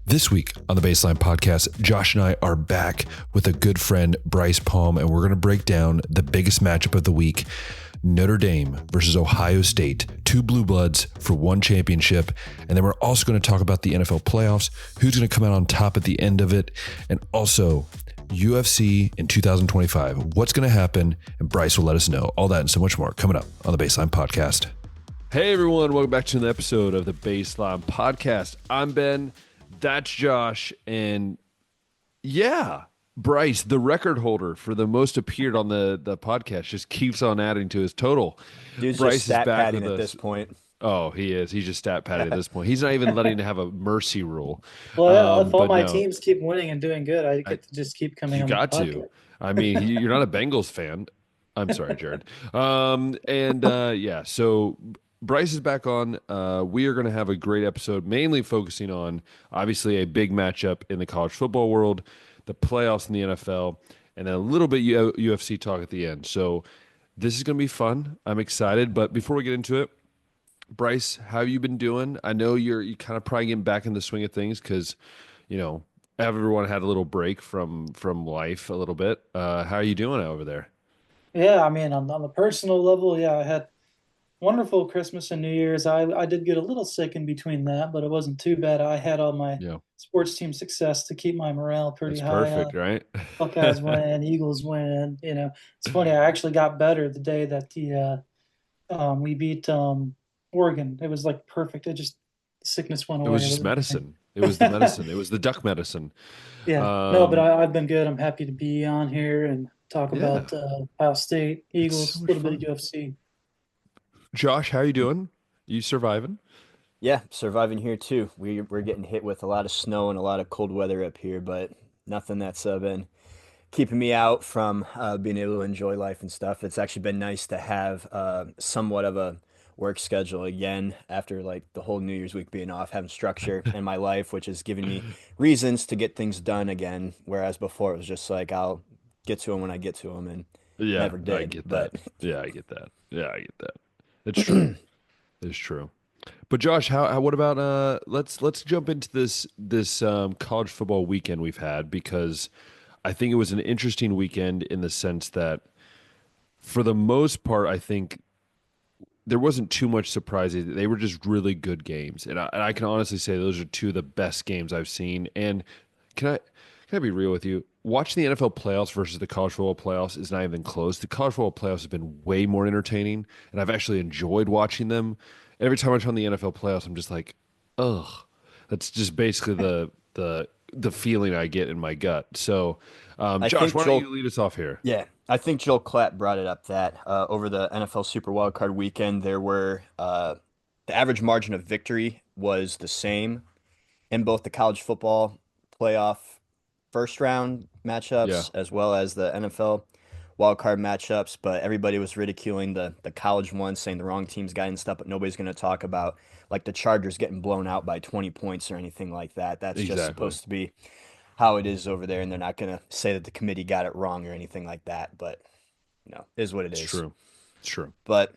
This week on the Baseline Podcast, Josh and I are back with a good friend, Brice Palm, and we're going to break down the biggest matchup of the week, Notre Dame versus Ohio State, two blue bloods for one championship. And then we're also going to talk about the NFL playoffs, who's going to come out on top at the end of it, and also UFC in 2025. What's going to happen? And Brice will let us know. All that and so much more coming up on the Baseline Podcast. Hey, everyone. Welcome back to another episode of the Baseline Podcast. I'm Ben. That's Josh. And yeah, Brice, the record holder for the most appeared on the podcast, just keeps on adding to his total. Dude's Brice just stat is back padding with at us. this point. Oh, he is. He's just stat padding at this point. He's not even letting to have a mercy rule. Well, if all but my no, teams keep winning and doing good, I get to just keep coming you on the got podcast. to. I mean, you're not a Bengals fan. I'm sorry, Jared. Yeah, so Brice is back on. We are going to have a great episode, mainly focusing on, obviously, a big matchup in the college football world, the playoffs in the NFL, and then a little bit UFC talk at the end. So this is going to be fun. I'm excited. But before we get into it, Brice, how have you been doing? I know you kind of probably getting back in the swing of things because, you know, everyone had a little break from life a little bit. How are you doing over there? Yeah, I mean, on the personal level, yeah, I had wonderful Christmas and New Year's. I did get a little sick in between that, but it wasn't too bad. I had all my Yeah, sports team success to keep my morale pretty that's high. perfect, right? Buckeyes win, Eagles win. It's funny. I actually got better the day that we beat Oregon. It was like perfect. The sickness went It away. was just medicine. It was the medicine. It was the duck medicine. Yeah, no, but Um, I've been good. I'm happy to be on here and talk yeah, about Ohio State, it's so Eagles, a much little bit of fun. UFC. Josh, how you doing? You surviving? Yeah, surviving here too. We're getting hit with a lot of snow and a lot of cold weather up here, but nothing that's been keeping me out from being able to enjoy life and stuff. It's actually been nice to have somewhat of a work schedule again after like the whole New Year's week being off, having structure in my life, which has given me reasons to get things done again. Whereas before it was just like I'll get to them when I get to them, and Yeah, never I did. get that. But Yeah, I get that. Yeah, I get that. It's true. It's true. But Josh, what about let's jump into this college football weekend we've had because I think it was an interesting weekend in the sense that for the most part I think there wasn't too much surprising. They were just really good games, and I can honestly say those are two of the best games I've seen. And can I be real with you? Watching the NFL playoffs versus the college football playoffs is not even close. The college football playoffs have been way more entertaining, and I've actually enjoyed watching them. Every time I turn on the NFL playoffs, I'm just like, ugh. That's just basically the feeling I get in my gut. So, I Josh, think why don't Joel you lead us off here? Yeah, I think Joel Klatt brought it up that over the NFL Super Wildcard weekend, there were the average margin of victory was the same in both the college football playoff first round Yeah, matchups as well as the NFL wildcard matchups, but everybody was ridiculing the college one, saying the wrong teams got in stuff, but nobody's going to talk about like the Chargers getting blown out by 20 points or anything like that. That's just exactly. supposed to be how it is over there, and they're not going to say that the committee got it wrong or anything like that. But is what it It's is. true. It's true. But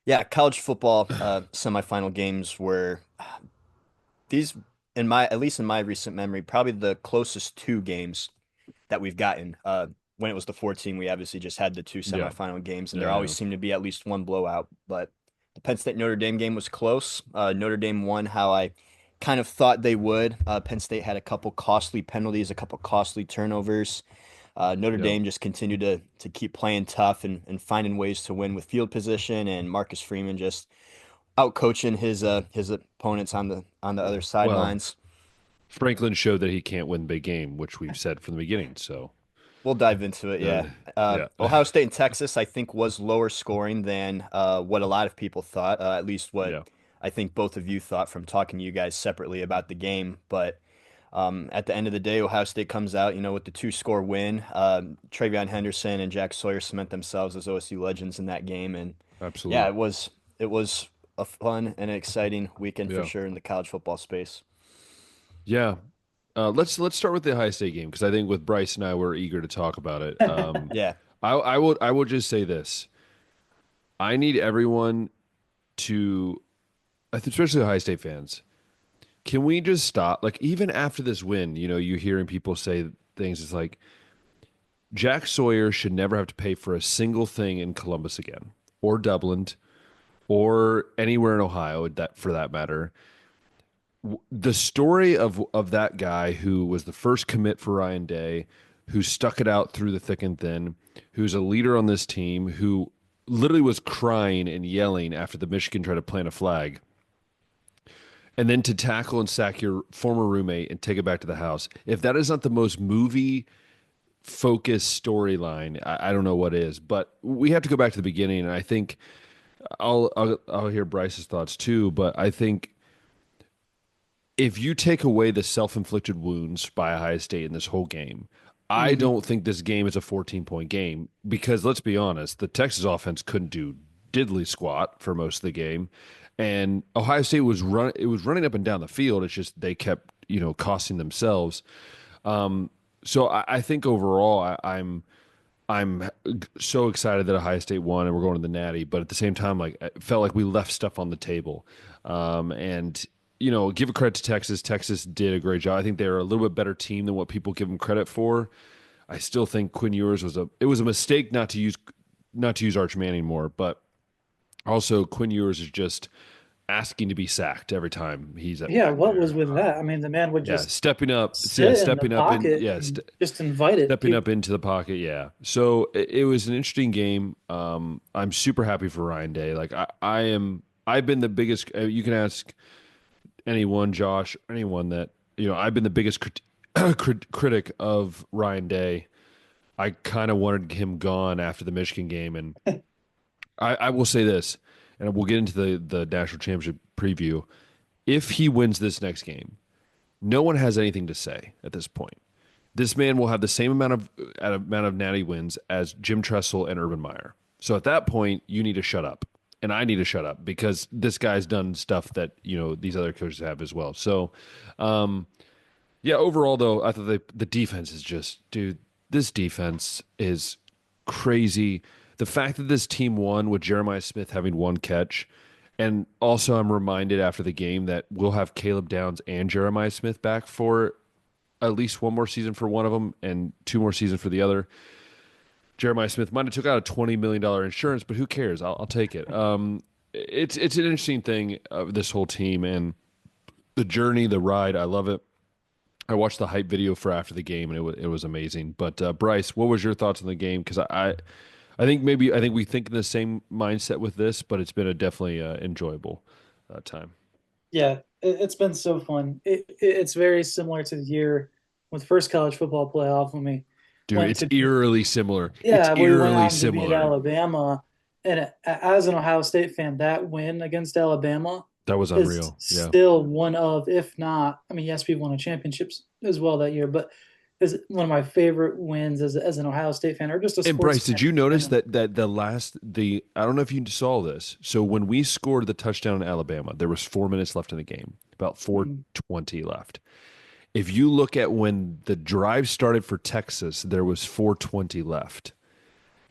yeah, college football semifinal games were these in my at least in my recent memory probably the closest two games that we've gotten. When it was the 14, we obviously just had the two Yeah, semifinal games, and yeah, there I always know. seemed to be at least one blowout. But the Penn State Notre Dame game was close. Notre Dame won how I kind of thought they would. Penn State had a couple costly penalties, a couple costly turnovers. Notre Yeah. Dame just continued to keep playing tough and finding ways to win with field position, and Marcus Freeman just out coaching his opponents on the other Well, sidelines. Franklin showed that he can't win big game, which we've said from the beginning. So, We'll dive into it, uh, yeah. yeah, Ohio State and Texas, I think, was lower scoring than what a lot of people thought, at least what yeah, I think both of you thought from talking to you guys separately about the game. But at the end of the day, Ohio State comes out, with the two-score win. Travion Henderson and Jack Sawyer cement themselves as OSU legends in that game, and yeah, absolutely. it was a fun and exciting weekend for Yeah, sure in the college football space. yeah. Let's start with the Ohio State game because I think with Bryce and I we're eager to talk about it. Yeah, I will just say this: I need everyone to, I think especially Ohio State fans, can we just stop? Like, even after this win, you're hearing people say things. It's like Jack Sawyer should never have to pay for a single thing in Columbus again, or Dublin, or anywhere in Ohio, that for that matter. The story of that guy who was the first commit for Ryan Day, who stuck it out through the thick and thin, who's a leader on this team, who literally was crying and yelling after the Michigan tried to plant a flag, and then to tackle and sack your former roommate and take it back to the house. If that is not the most movie focused storyline, I don't know what is. But we have to go back to the beginning, and I think I'll hear Bryce's thoughts too. But I think if you take away the self-inflicted wounds by Ohio State in this whole game, I Hmm. don't think this game is a 14-point game because let's be honest, the Texas offense couldn't do diddly squat for most of the game, and Ohio State was running up and down the field. It's just they kept costing themselves. So I think overall, I'm so excited that Ohio State won and we're going to the Natty, but at the same time, like it felt like we left stuff on the table. And give a credit to Texas. Texas did a great job. I think they're a little bit better team than what people give them credit for. I still think Quinn Ewers was a mistake not to use Arch Manning more, but also Quinn Ewers is just asking to be sacked every time he's at Yeah, what was there. with that? I mean, the man would Yeah, just stepping up. Yeah, sit in the stepping up in. pocket Yeah, and just invite it. stepping up into the pocket. Yeah. So it was an interesting game. I'm super happy for Ryan Day. Like I am. I've been the biggest. You can ask anyone, Josh, anyone that I've been the biggest critic of Ryan Day. I kind of wanted him gone after the Michigan game, and I will say this, and we'll get into the national championship preview. If he wins this next game, no one has anything to say at this point. This man will have the same amount of natty wins as Jim Tressel and Urban Meyer. So at that point, you need to shut up, and I need to shut up because this guy's done stuff that these other coaches have as well. So, yeah. Overall, though, I thought the defense is just, dude. This defense is crazy. The fact that this team won with Jeremiah Smith having one catch, and also I'm reminded after the game that we'll have Caleb Downs and Jeremiah Smith back for at least one more season for one of them and two more seasons for the other. Jeremiah Smith might have took out a $20 million insurance, but who cares? I'll take it. It's an interesting thing of this whole team and the journey, the ride. I love it. I watched the hype video for after the game and it was amazing. But Bryce, what was your thoughts on the game? Because I think we think in the same mindset with this, but it's been a definitely enjoyable time. Yeah, it's been so fun. It's very similar to the year with first college football playoff when we Dude, went it's to eerily similar. It's yeah, we went eerily out and to beat similar. Alabama. And as an Ohio State fan, that win against Alabama That was is unreal. Yeah. still one of, if not, I mean, yes, we won a championships as well that year, but is one of my favorite wins as an Ohio State fan or just a And sports Bryce, fan did you in notice general. that the I don't know if you saw this. So when we scored the touchdown in Alabama, there was 4 minutes left in the game, about Mhm. 4:20 left. If you look at when the drive started for Texas, there was 4:20 left.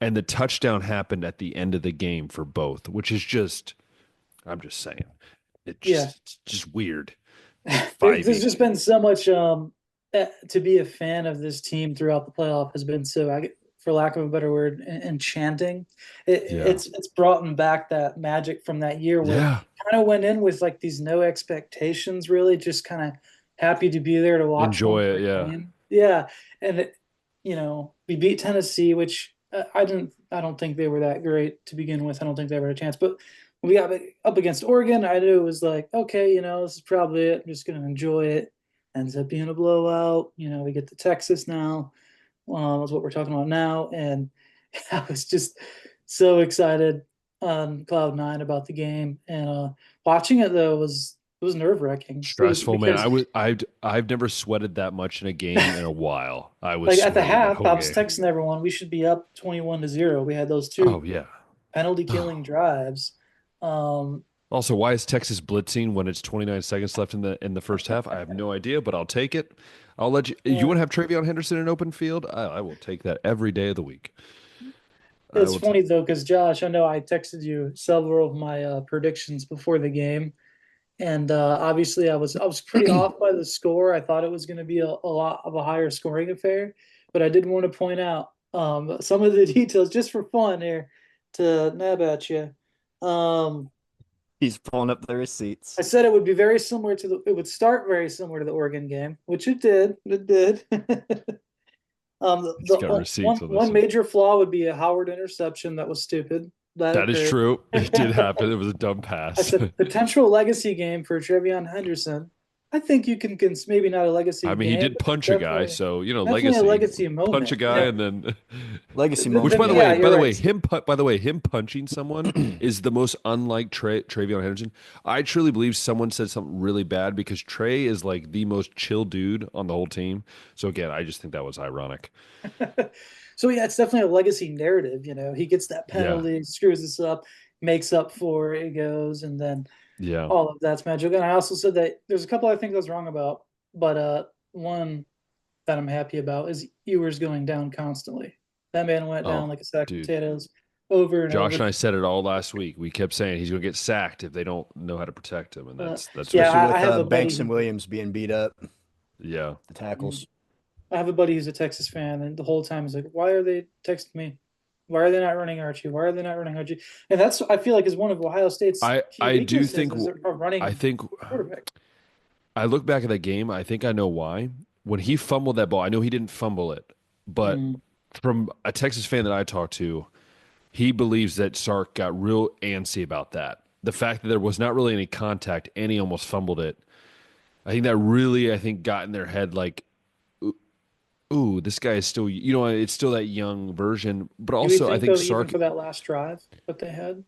And the touchdown happened at the end of the game for both, which is just I'm just saying. Yeah, It's just weird. there's 5 just been so much to be a fan of this team throughout the playoff has been so for lack of a better word enchanting. Yeah. It's brought back that magic from that year where Yeah. kind of went in with like these no expectations really just kind of happy to be there to watch one Enjoy it. more Yeah. game. Yeah, and we beat Tennessee, which I don't think they were that great to begin with. I don't think they ever had a chance, but when we got up against Oregon, I knew it was like, okay, this is probably it. I'm just going to enjoy it. Ends up being a blowout. We get to Texas now. That's what we're talking about now. And I was just so excited on cloud nine about the game. And watching it though was nerve wracking. It was Stressful, man. because I've never sweated that much in a game in a while. I was like at the sweating that half, whole I was game. texting everyone, we should be up 21-0. We had those two Oh yeah. penalty killing drives. Um, Also, why is Texas blitzing when it's 29 seconds left in the first half? I have no idea, but I'll take it. I'll let you. You yeah, want to have Travion Henderson in open field? I will take that every day of the week. I it's will take. funny though, because Josh, I know I texted you several of my predictions before the game, And obviously, I was pretty off by the score. I thought it was going to be a lot of a higher scoring affair, but I did want to point out some of the details just for fun here to nab at you. Um, He's pulling up the I receipts. said it would be very similar to it would start very similar to the Oregon game, which it did. It did. He's The got one receipts on this one one. major flaw would be a Howard interception that was stupid. That That is occurred. true. It did happen. It was a dumb I pass. said potential legacy game for Trevion Henderson. I think you can maybe not a legacy I mean, he game, did but punch a guy, definitely so definitely a legacy. legacy Punch a moment. guy and then Legacy which moment, Then, yeah. yeah, by you're the right. way, him punching someone is the most unlike Travion Henderson. I truly believe someone said something really bad because Trey is like the most chill dude on the whole team. So again, I just think that was ironic. So yeah, it's definitely a legacy narrative. He gets that Yeah. penalty, screws this up, makes up for it, goes, and then Yeah. all of that's magic. And I also said that there's a couple I think I was wrong about, but one that I'm happy about is Ewers going down constantly. That man went down Oh, like a sack of dude. potatoes over and Josh over. and I said it all last week. We kept saying he's going to get sacked if they don't know how to protect him, and Uh, that's what yeah, he Especially did. I with have a buddy Banks and who Williams being beat up, Yeah. the tackles. I have a buddy who's a Texas fan, and the whole time he's like, "Why are they texting me? Why are they not running Archie? Why are they not running Archie?" And that's I feel like is one of Ohio State's key I do weaknesses think is a I running think quarterback. I look back at that game. I think I know why. When he fumbled that ball, I know he didn't fumble it, but Mm. from a Texas fan that I talked to, he believes that Sark got real antsy about that. The fact that there was not really any contact and he almost fumbled it. I think that really, I think, got in their head like, ooh, this guy is still, it's still that young version. But Do we also, think though, even for that last drive that they had?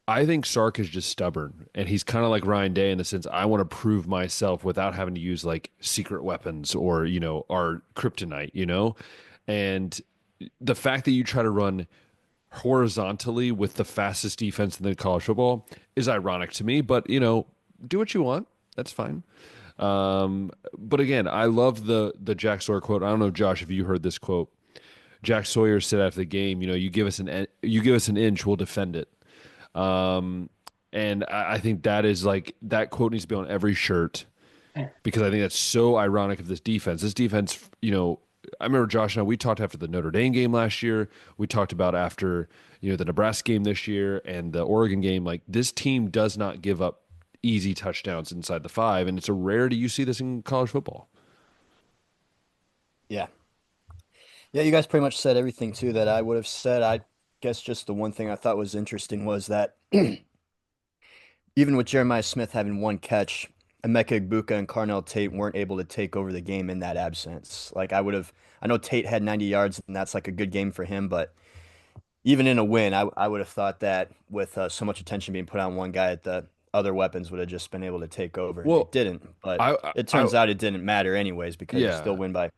I think Sark is just stubborn, and he's kind of like Ryan Day in the sense I want to prove myself without having to use like secret weapons or our kryptonite, and the fact that you try to run horizontally with the fastest defense in the college football is ironic to me. But do what you want. That's fine. But again, I love the Jack Sawyer quote. I don't know, Josh, if you heard this quote. Jack Sawyer said after the game, you give us an inch, we'll defend it. Um, and I think that is like that quote needs to be on every shirt because I think that's so ironic of this defense. This defense, I remember Josh and I, we talked after the Notre Dame game last year. We talked about after, the Nebraska game this year and the Oregon game. Like this team does not give up easy touchdowns inside the five. And it's a rarity you see this in college football. Yeah. Yeah, you guys pretty much said everything too that I would have said. I guess just the one thing I thought was interesting was that even with Jeremiah Smith having one catch, Emeka Egbuka and Carnell Tate weren't able to take over the game in that absence. Like I know Tate had 90 yards and that's like a good game for him, but even in a win, I would have thought that with so much attention being put on one guy, that the other weapons would have just been able to take over. It Well, didn't, but I, it I, turns out it didn't matter anyways because you still yeah, win by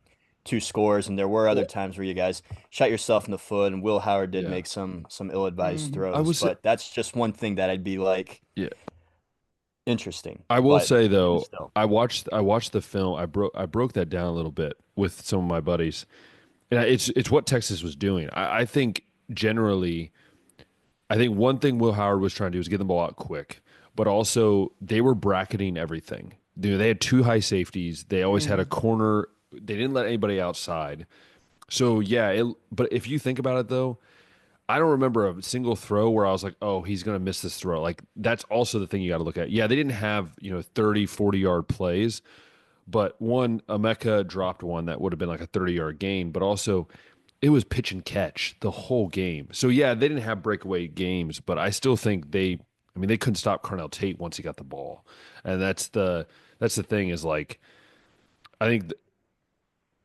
two scores. And there were other well, times where you guys shot yourself in the foot, and Will Howard did yeah, make some ill-advised Mhm. I throws. was, But that's just one thing that I'd be like yeah, interesting. I will But say even though, still, I watched the film. I broke that down a little bit with some of my buddies, and it's what Texas was doing. I think generally, I think one thing Will Howard was trying to do was get the ball out quick, but also they were bracketing everything. They had two high safeties. They always had a Mhm. corner. They didn't let anybody outside. So yeah, but if you think about it though, I don't remember a single throw where I was like, oh, he's going to miss this throw. Like that's also the thing you got to look at. Yeah, they didn't have, 30, 40-yard plays, but one, Emeka dropped one that would have been like a 30-yard gain, but also it was pitch and catch the whole game. So yeah, they didn't have breakaway games, but I still think they couldn't stop Carnell Tate once he got the ball. And that's the thing is like, I think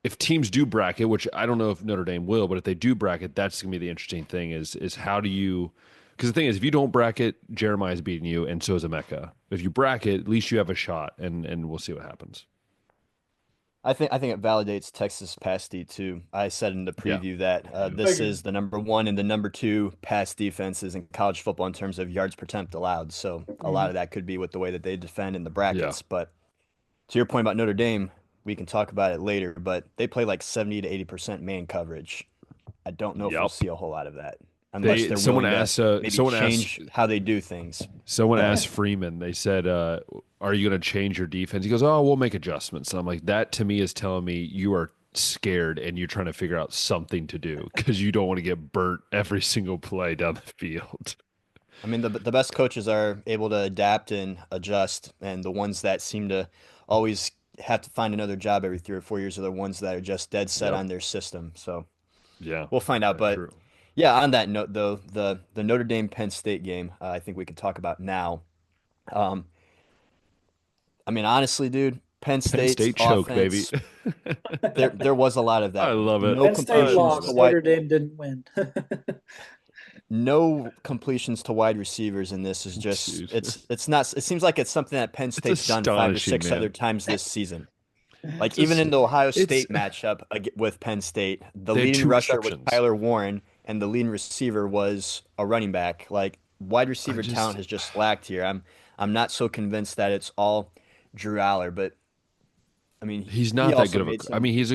if teams do bracket, which I don't know if Notre Dame will, but if they do bracket, that's going to be the interesting thing is how do you, because the thing is, if you don't bracket, Jeremiah's beating you, and so is Emeka. If you bracket, at least you have a shot, and we'll see what happens. I think it validates Texas pass D too. I said in the Yeah, preview that I do. I this agree. is the number one and the number two pass defenses in college football in terms of yards per attempt allowed. So a lot Mhm. of that could be with the way that they defend in the Yeah, brackets. But to your point about Notre Dame, we can talk about it later, but they play like 70 to 80% man coverage. I don't know if we'll yep, see a whole lot of that. unless They they're willing to maybe someone asked change how they do things. someone But asked Freeman. They said, "Are you going to change your defense?" He goes, "Oh, we'll make adjustments." And I'm like, that to me is telling me you are scared and you're trying to figure out something to do because you don't want to get burnt every single play down the field. I mean, the best coaches are able to adapt and adjust, and the ones that seem to always have to find another job every 3 or 4 years are the ones that are just dead set Yep. on their system. So Yeah. we'll find out. That's But true. yeah, on that note, though, the Notre Dame Penn State game, I think we can talk about now. Um, I mean, honestly, dude, Penn Penn State's State choke, baby. offense, there was a lot of I that. love it. No Penn State I completions love to it. lost. wide Notre Dame didn't win. no completions to wide receivers in this is just Dude. it's not it seems like it's something that Penn It's State's done five or astonishing, six other man. times this season. Like It's even just, in the Ohio it's State matchup with Penn State, the they had leading two rusher was receptions. Tyler Warren and the leading receiver was a running back. Like wide I receiver talent just has just lacked here. I'm not so convinced that it's all Drew Aller, but I mean he's he not that also good of a made I some mean, he's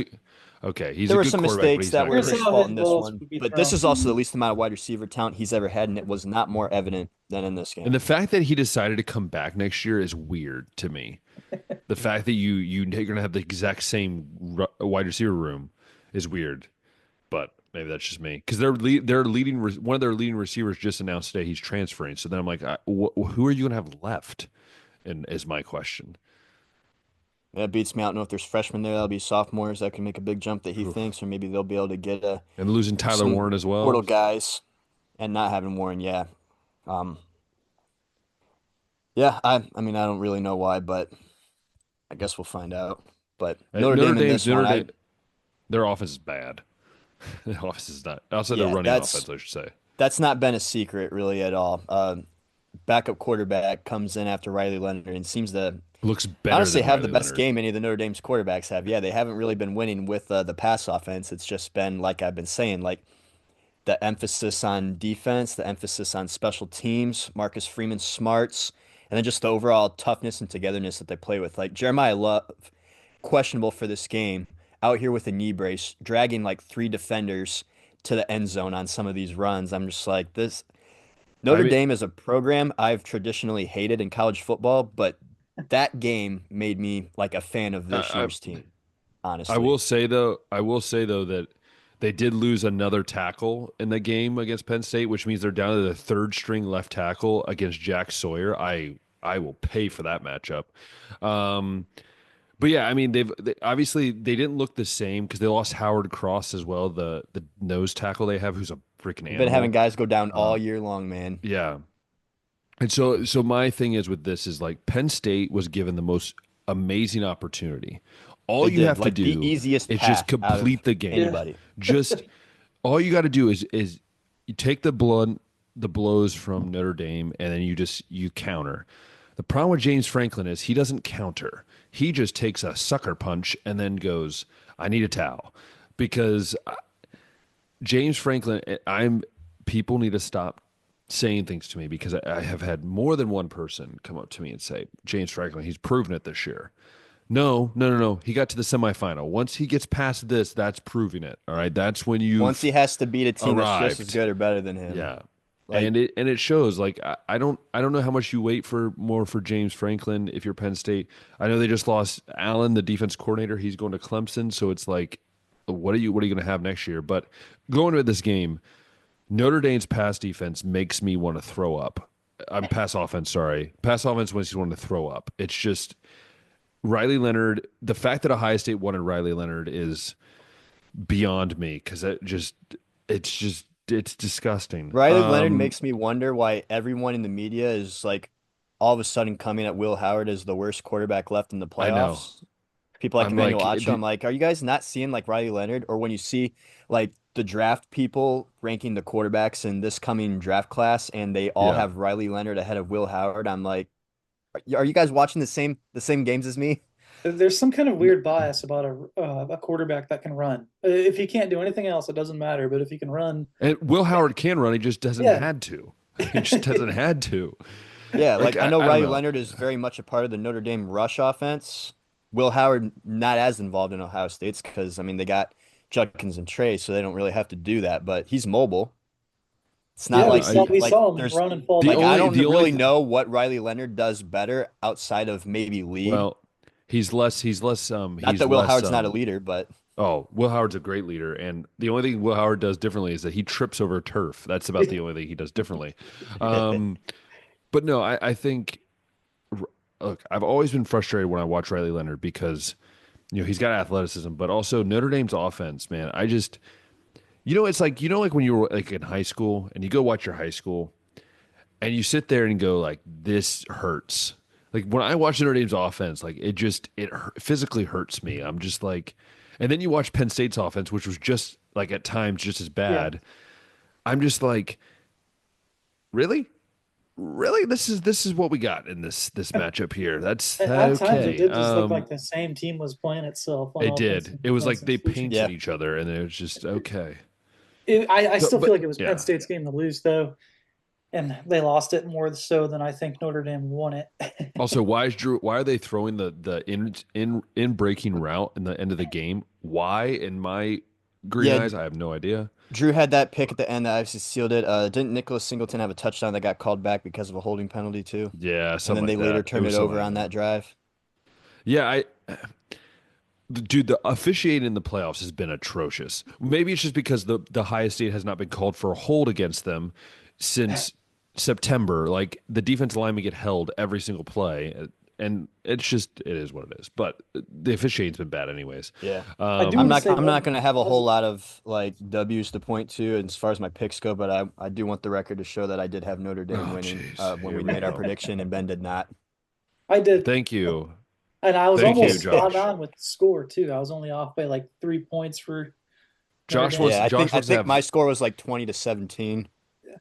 there a were good some quarterback, but mistakes he's that not were Here's his great. how fault his in this balls one, would be but this thrown. is also the least amount of wide receiver talent he's ever had, and it was not more evident than in this And game. the fact that he decided to come back next year is weird to me. The fact that you're going to have the exact same wide receiver room is weird. But maybe that's just me because their leading one of their leading receivers just announced today he's transferring. So then I'm like, who are you going to have left? And is my question. That beats me. I don't know if there's freshmen there that'll be sophomores that can make a big jump that he Oof. thinks, or maybe they'll be able to get And losing Tyler some Warren as well. portal guys and not having Warren. Yeah, um, yeah. I mean, I don't really know why, but I guess we'll find out. But Notre Dame in this Notre one, Dame, their offense is bad. Their offense is not. Outside their yeah, running offense, I should say. that's not been a secret really at all. Backup quarterback comes in after Riley Leonard and seems to Looks better honestly than have the Riley best Leonard. game any of the Notre Dame's quarterbacks have. Yeah, they haven't really been winning with the pass offense. It's just been like I've been saying, like the emphasis on defense, the emphasis on special teams, Marcus Freeman smarts, and then just the overall toughness and togetherness that they play with. Like Jeremiah Love, questionable for this game, out here with a knee brace, dragging like three defenders to the end zone on some of these runs. I'm just like this. I Notre mean, Dame is a program I've traditionally hated in college football, but that game made me like a fan of this I, year's team, honestly. I will say though that they did lose another tackle in the game against Penn State, which means they're down to the third string left tackle against Jack Sawyer. I will pay for that matchup. Um, but yeah, I mean obviously they didn't look the same because they lost Howard Cross as well, the nose tackle they have, who's a freaking They've been having animal. guys go down all Um, year long, man. yeah, and so my thing is with this is like Penn State was given the most amazing opportunity. All They you did have to like the do easiest is just path out of complete the game. Yeah. anybody. Just all you got to do is you take the blows from Notre Dame and then you counter. The problem with James Franklin is he doesn't counter. He just takes a sucker punch and then goes, "I need a towel," because James Franklin. I'm people need to stop saying things to me because I have had more than one person come up to me and say, "James Franklin, he's proven it this year." No, no, no, no. He got to the semifinal. Once he gets past this, that's proving it. All right. That's when Once you've he has to beat a team that's just as arrived. good or better than him. Yeah. Like And it shows. Like I don't know how much you wait for more for James Franklin if you're Penn State. I know they just lost Allen, the defense coordinator. He's going to Clemson, so it's like, what are you going to have next year? But going into this game, Notre Dame's pass defense makes me want to throw up. I'm pass offense, sorry. Pass offense makes me want to throw up. It's just Riley Leonard. The fact that Ohio State wanted Riley Leonard is beyond me because it's disgusting. Riley Leonard makes me wonder why everyone in the media is like all of a sudden coming at Will Howard as the worst quarterback left in the I know. playoffs. People like I'm Emmanuel like, Acho, I'm like, are you guys not seeing like Riley Leonard? Or when you see like the draft people ranking the quarterbacks in this coming draft class and they all yeah. have Riley Leonard ahead of Will Howard, I'm like, are you guys watching the same games as me? There's some kind of weird bias about a quarterback that can run. If he can't do anything else, it doesn't matter. But if he can run, And Will Howard can run. He just doesn't yeah. had to. He just doesn't had to. Yeah, Like like I know I don't Riley know. Leonard is very much a part of the Notre Dame rush offense. Will Howard not as involved in Ohio State's because I mean they got Judkins and Trey, so they don't really have to do that. But he's mobile. It's not Yeah, Yeah, we like saw I he we like saw him there's run and fall the like back. I only don't the only really th- know what Riley Leonard does better outside of maybe lead. well, Not he's that Will less Howard's not a leader, but oh, Will Howard's a great leader, and the only thing Will Howard does differently is that he trips over turf. That's about the only thing he does differently. Um, but no, I think look, I've always been frustrated when I watch Riley Leonard because he's got athleticism, but also Notre Dame's offense, man. I just it's like like when you were like in high school and you go watch your high school and you sit there and go like this hurts. Like when I watch Notre Dame's offense, like physically hurts me. I'm just like, and then you watch Penn State's offense, which was just like at times just as Yeah. bad. I'm just like, really, really, this is what we got in this matchup here. That's At times, it okay. did just look like the same team was playing itself on It offense did. and It was defense like and they switching. painted yeah. each other, and it was just okay. I So, still feel but like it was Penn yeah. State's game to lose, though, and they lost it more so than I think Notre Dame won it. Also, why is Drew? Why are they throwing the in breaking route in the end of the game? Why, in my green Yeah, eyes, I have no idea. Drew had that pick at the end that obviously sealed it. Didn't Nicholas Singleton have a touchdown that got called back because of a holding penalty too? Yeah, And something then they like later that. It turned was it something over like on that. that drive. Yeah, dude, the officiating in the playoffs has been atrocious. Maybe it's just because the highest state has not been called for a hold against them since September. Like the defensive linemen get held every single play, and it is what it is. But the officiating's been bad anyways. Yeah. I do Um, want to say I'm not gonna have a whole was lot of like W's to point to as far as my picks go, but I do want the record to show that I did have Notre Dame oh, winning jeez, when here we we made our go. prediction and Ben did not. I did, Thank you, and I was thank you, almost spot Josh. on with the score too. I was only off by like 3 points for Notre Josh Dame. wants Yeah, Josh I wants to think my have score was like 20-17,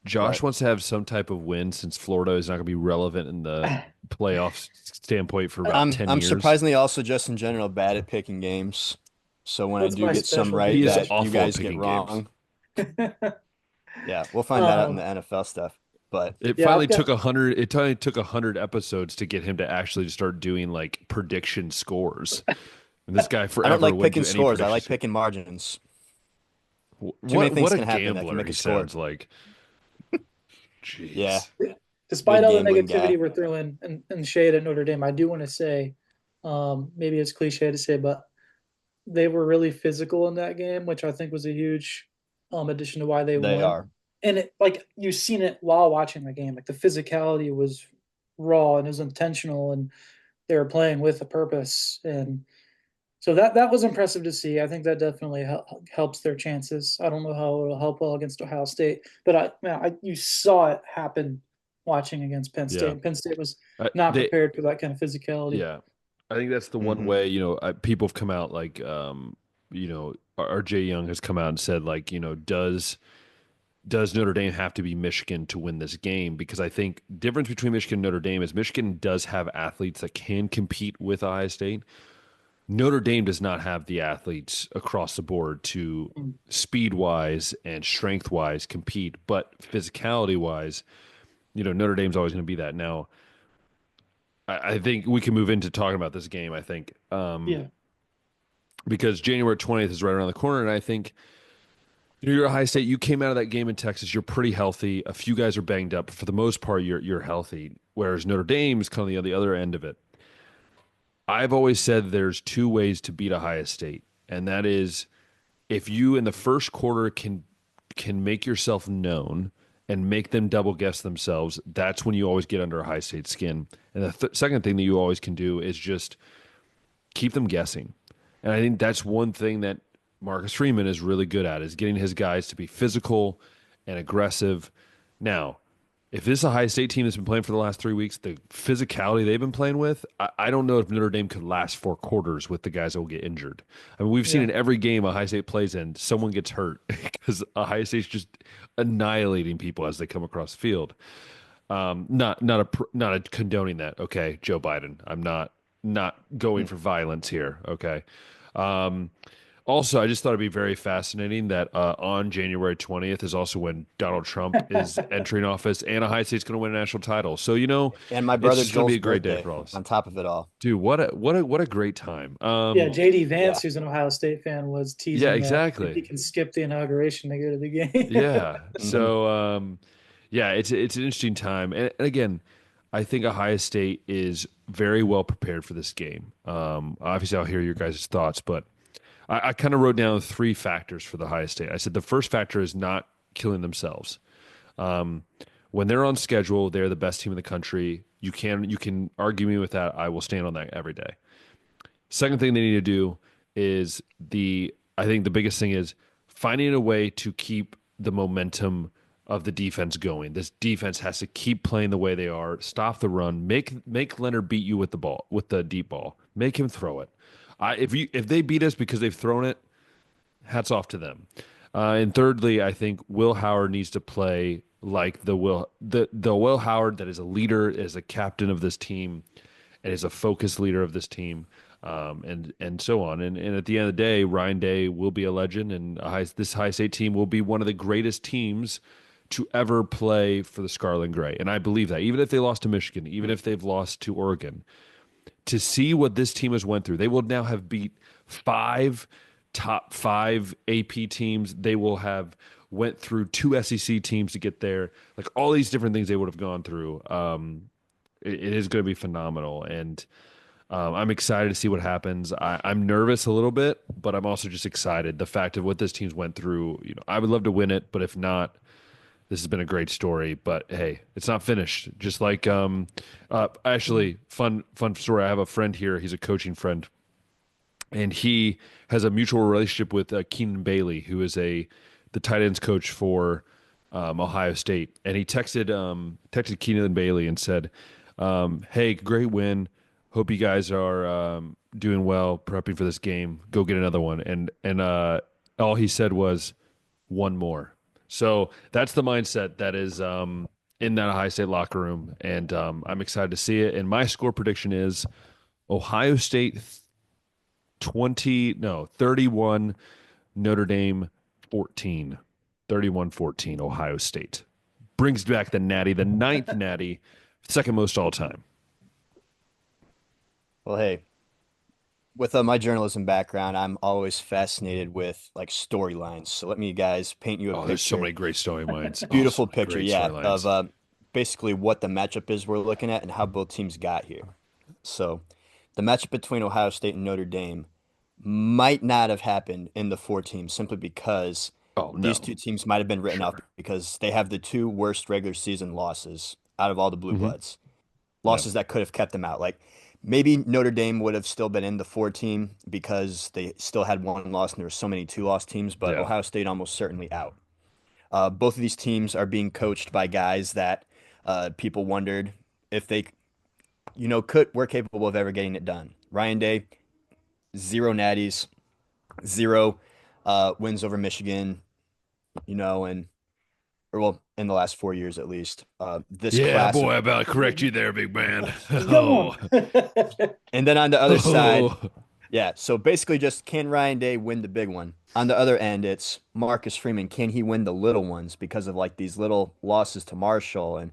Josh but wants to have some type of win since Florida is not going to be relevant in the playoff standpoint for about 10 I'm years. surprisingly also just in general bad at picking games. So when I What's do my get some right He is specialty? that you awful at guys get picking games. wrong, yeah, we'll find that out in um, the NFL stuff. But It yeah, finally I've got took 100. It finally took 100 episodes to get him to actually start doing like prediction scores. And this guy I don't forever like wouldn't picking do any scores. I like predictions. picking margins. Too many What things a can happen that can gambler make he a score. sounds like. Yeah, Jeez. despite big all the gambling negativity guy. we're throwing and shade at Notre Dame, I do want to say, maybe it's cliche to say, but they were really physical in that game, which I think was a huge addition to why they They won. are. And it like you've seen it while watching the game, like the physicality was raw and it was intentional, and they were playing with a purpose, and so that was impressive to see. I think that definitely helps their chances. I don't know how it'll help well against Ohio State, but you saw it happen watching against Penn State. Yeah. And Penn State was not They prepared for that kind of physicality. yeah. I think that's the one Hmm. way, people have come out like RJ Young has come out and said like, does Notre Dame have to be Michigan to win this game? Because I think difference between Michigan and Notre Dame is Michigan does have athletes that can compete with Ohio State. Notre Dame does not have the athletes across the board to Mm. speed wise and strength wise compete, but physicality wise, Notre Dame's always going to be that. Now, I think we can move into talking about this game. I think Yeah. because January 20th is right around the corner, and I think you're at High State. You came out of that game in Texas. You're pretty healthy. A few guys are banged up. But for the most part, you're healthy. Whereas Notre Dame is kind of the other end of it. I've always said there's two ways to beat Ohio State, and that is if you in the first quarter can make yourself known and make them double guess themselves. That's when you always get under Ohio State skin. And the second thing that you always can do is just keep them guessing. And I think that's one thing that Marcus Freeman is really good at is getting his guys to be physical and aggressive. Now, if this is a high state team that's been playing for the last 3 weeks, the physicality they've been playing with, I don't know if Notre Dame could last 4 quarters with the guys that will get injured. I mean, we've seen Yeah. in every game Ohio State plays in, someone gets hurt because Ohio State's just annihilating people as they come across the field. Not a condoning that. Okay, Joe Biden. I'm not going for violence here. Okay. Um, Also, I just thought it'd be very fascinating that on January 20th is also when Donald Trump is entering office and Ohio State's going to win a national title. So, And my it's brother just going to be Joel's a great day birthday for all of us. on top of it all. Dude, what a great time. Yeah, JD Yeah. Vance, who's an Ohio State fan, was Yeah, teasing that if he exactly. can skip the inauguration to go to the game. Yeah. Hmm. So, yeah, it's an interesting time. And again, I think Ohio State is very well prepared for this game. Obviously, I'll hear your guys' thoughts, but I kind of wrote down three factors for the Ohio State. I said the first factor is not killing themselves. Um, when they're on schedule, they're the best team in the country. You can argue me with that. I will stand on that every day. Second thing they need to do is I think the biggest thing is finding a way to keep the momentum of the defense going. This defense has to keep playing the way they are, stop the run, make Leonard beat you with the ball, with the deep ball. Make him throw it. If they beat us because they've thrown it, hats off to them. And thirdly, I think Will Howard needs to play like the Will Howard that is a leader, is a captain of this team, and is a focused leader of this team, and so on. And at the end of the day, Ryan Day will be a legend, and this High State team will be one of the greatest teams to ever play for the Scarlet and Gray. And I believe that, even if they lost to Michigan, even if they've lost to Oregon, to see what this team has went through. They will now have beat five top five AP teams. They will have went through two SEC teams to get there. Like all these different things they would have gone through. It is going to be phenomenal, and I'm excited to see what happens. I'm nervous a little bit, but I'm also just excited. The fact of what this team's went through. I would love to win it, but if not, this has been a great story, but hey, it's not finished. Just like actually fun story. I have a friend here. He's a coaching friend, and he has a mutual relationship with Keenan Bailey, who is the tight ends coach for Ohio State. And he texted Keenan Bailey and said, "Hey, great win. Hope you guys are doing well, prepping for this game. Go get another one." And all he said was, "One more." So that's the mindset that is in that Ohio State locker room, and I'm excited to see it. And my score prediction is Ohio State 31, Notre Dame 14. 31-14, Ohio State. Brings back the natty, the ninth natty, second most all time. Well, hey, with my journalism background, I'm always fascinated with like storylines. So let me guys paint you a Oh, there's so picture, many great storylines. Oh, so beautiful many picture, great yeah, of storylines. basically what the matchup is we're looking at and how both teams got here. So the matchup between Ohio State and Notre Dame might not have happened in the four teams simply because Oh, these no. two teams might have been written off Sure. because they have the two worst regular season losses out of all the Blue Hmm. Bloods. Yep. Losses that could have kept them out. Like maybe Notre Dame would have still been in the four team because they still had one loss and there were so many two-loss teams, but Yeah. Ohio State almost certainly out. Both of these teams are being coached by guys that people wondered if they, were capable of ever getting it done. Ryan Day, zero natties, zero wins over Michigan, and or well, in the last 4 years at least. This Yeah, class of, boy, I about to correct you there, big man. Go Oh. on. and then on the other side, Oh. yeah. So basically, just can Ryan Day win the big one? On the other end, it's Marcus Freeman. Can he win the little ones because of like these little losses to Marshall and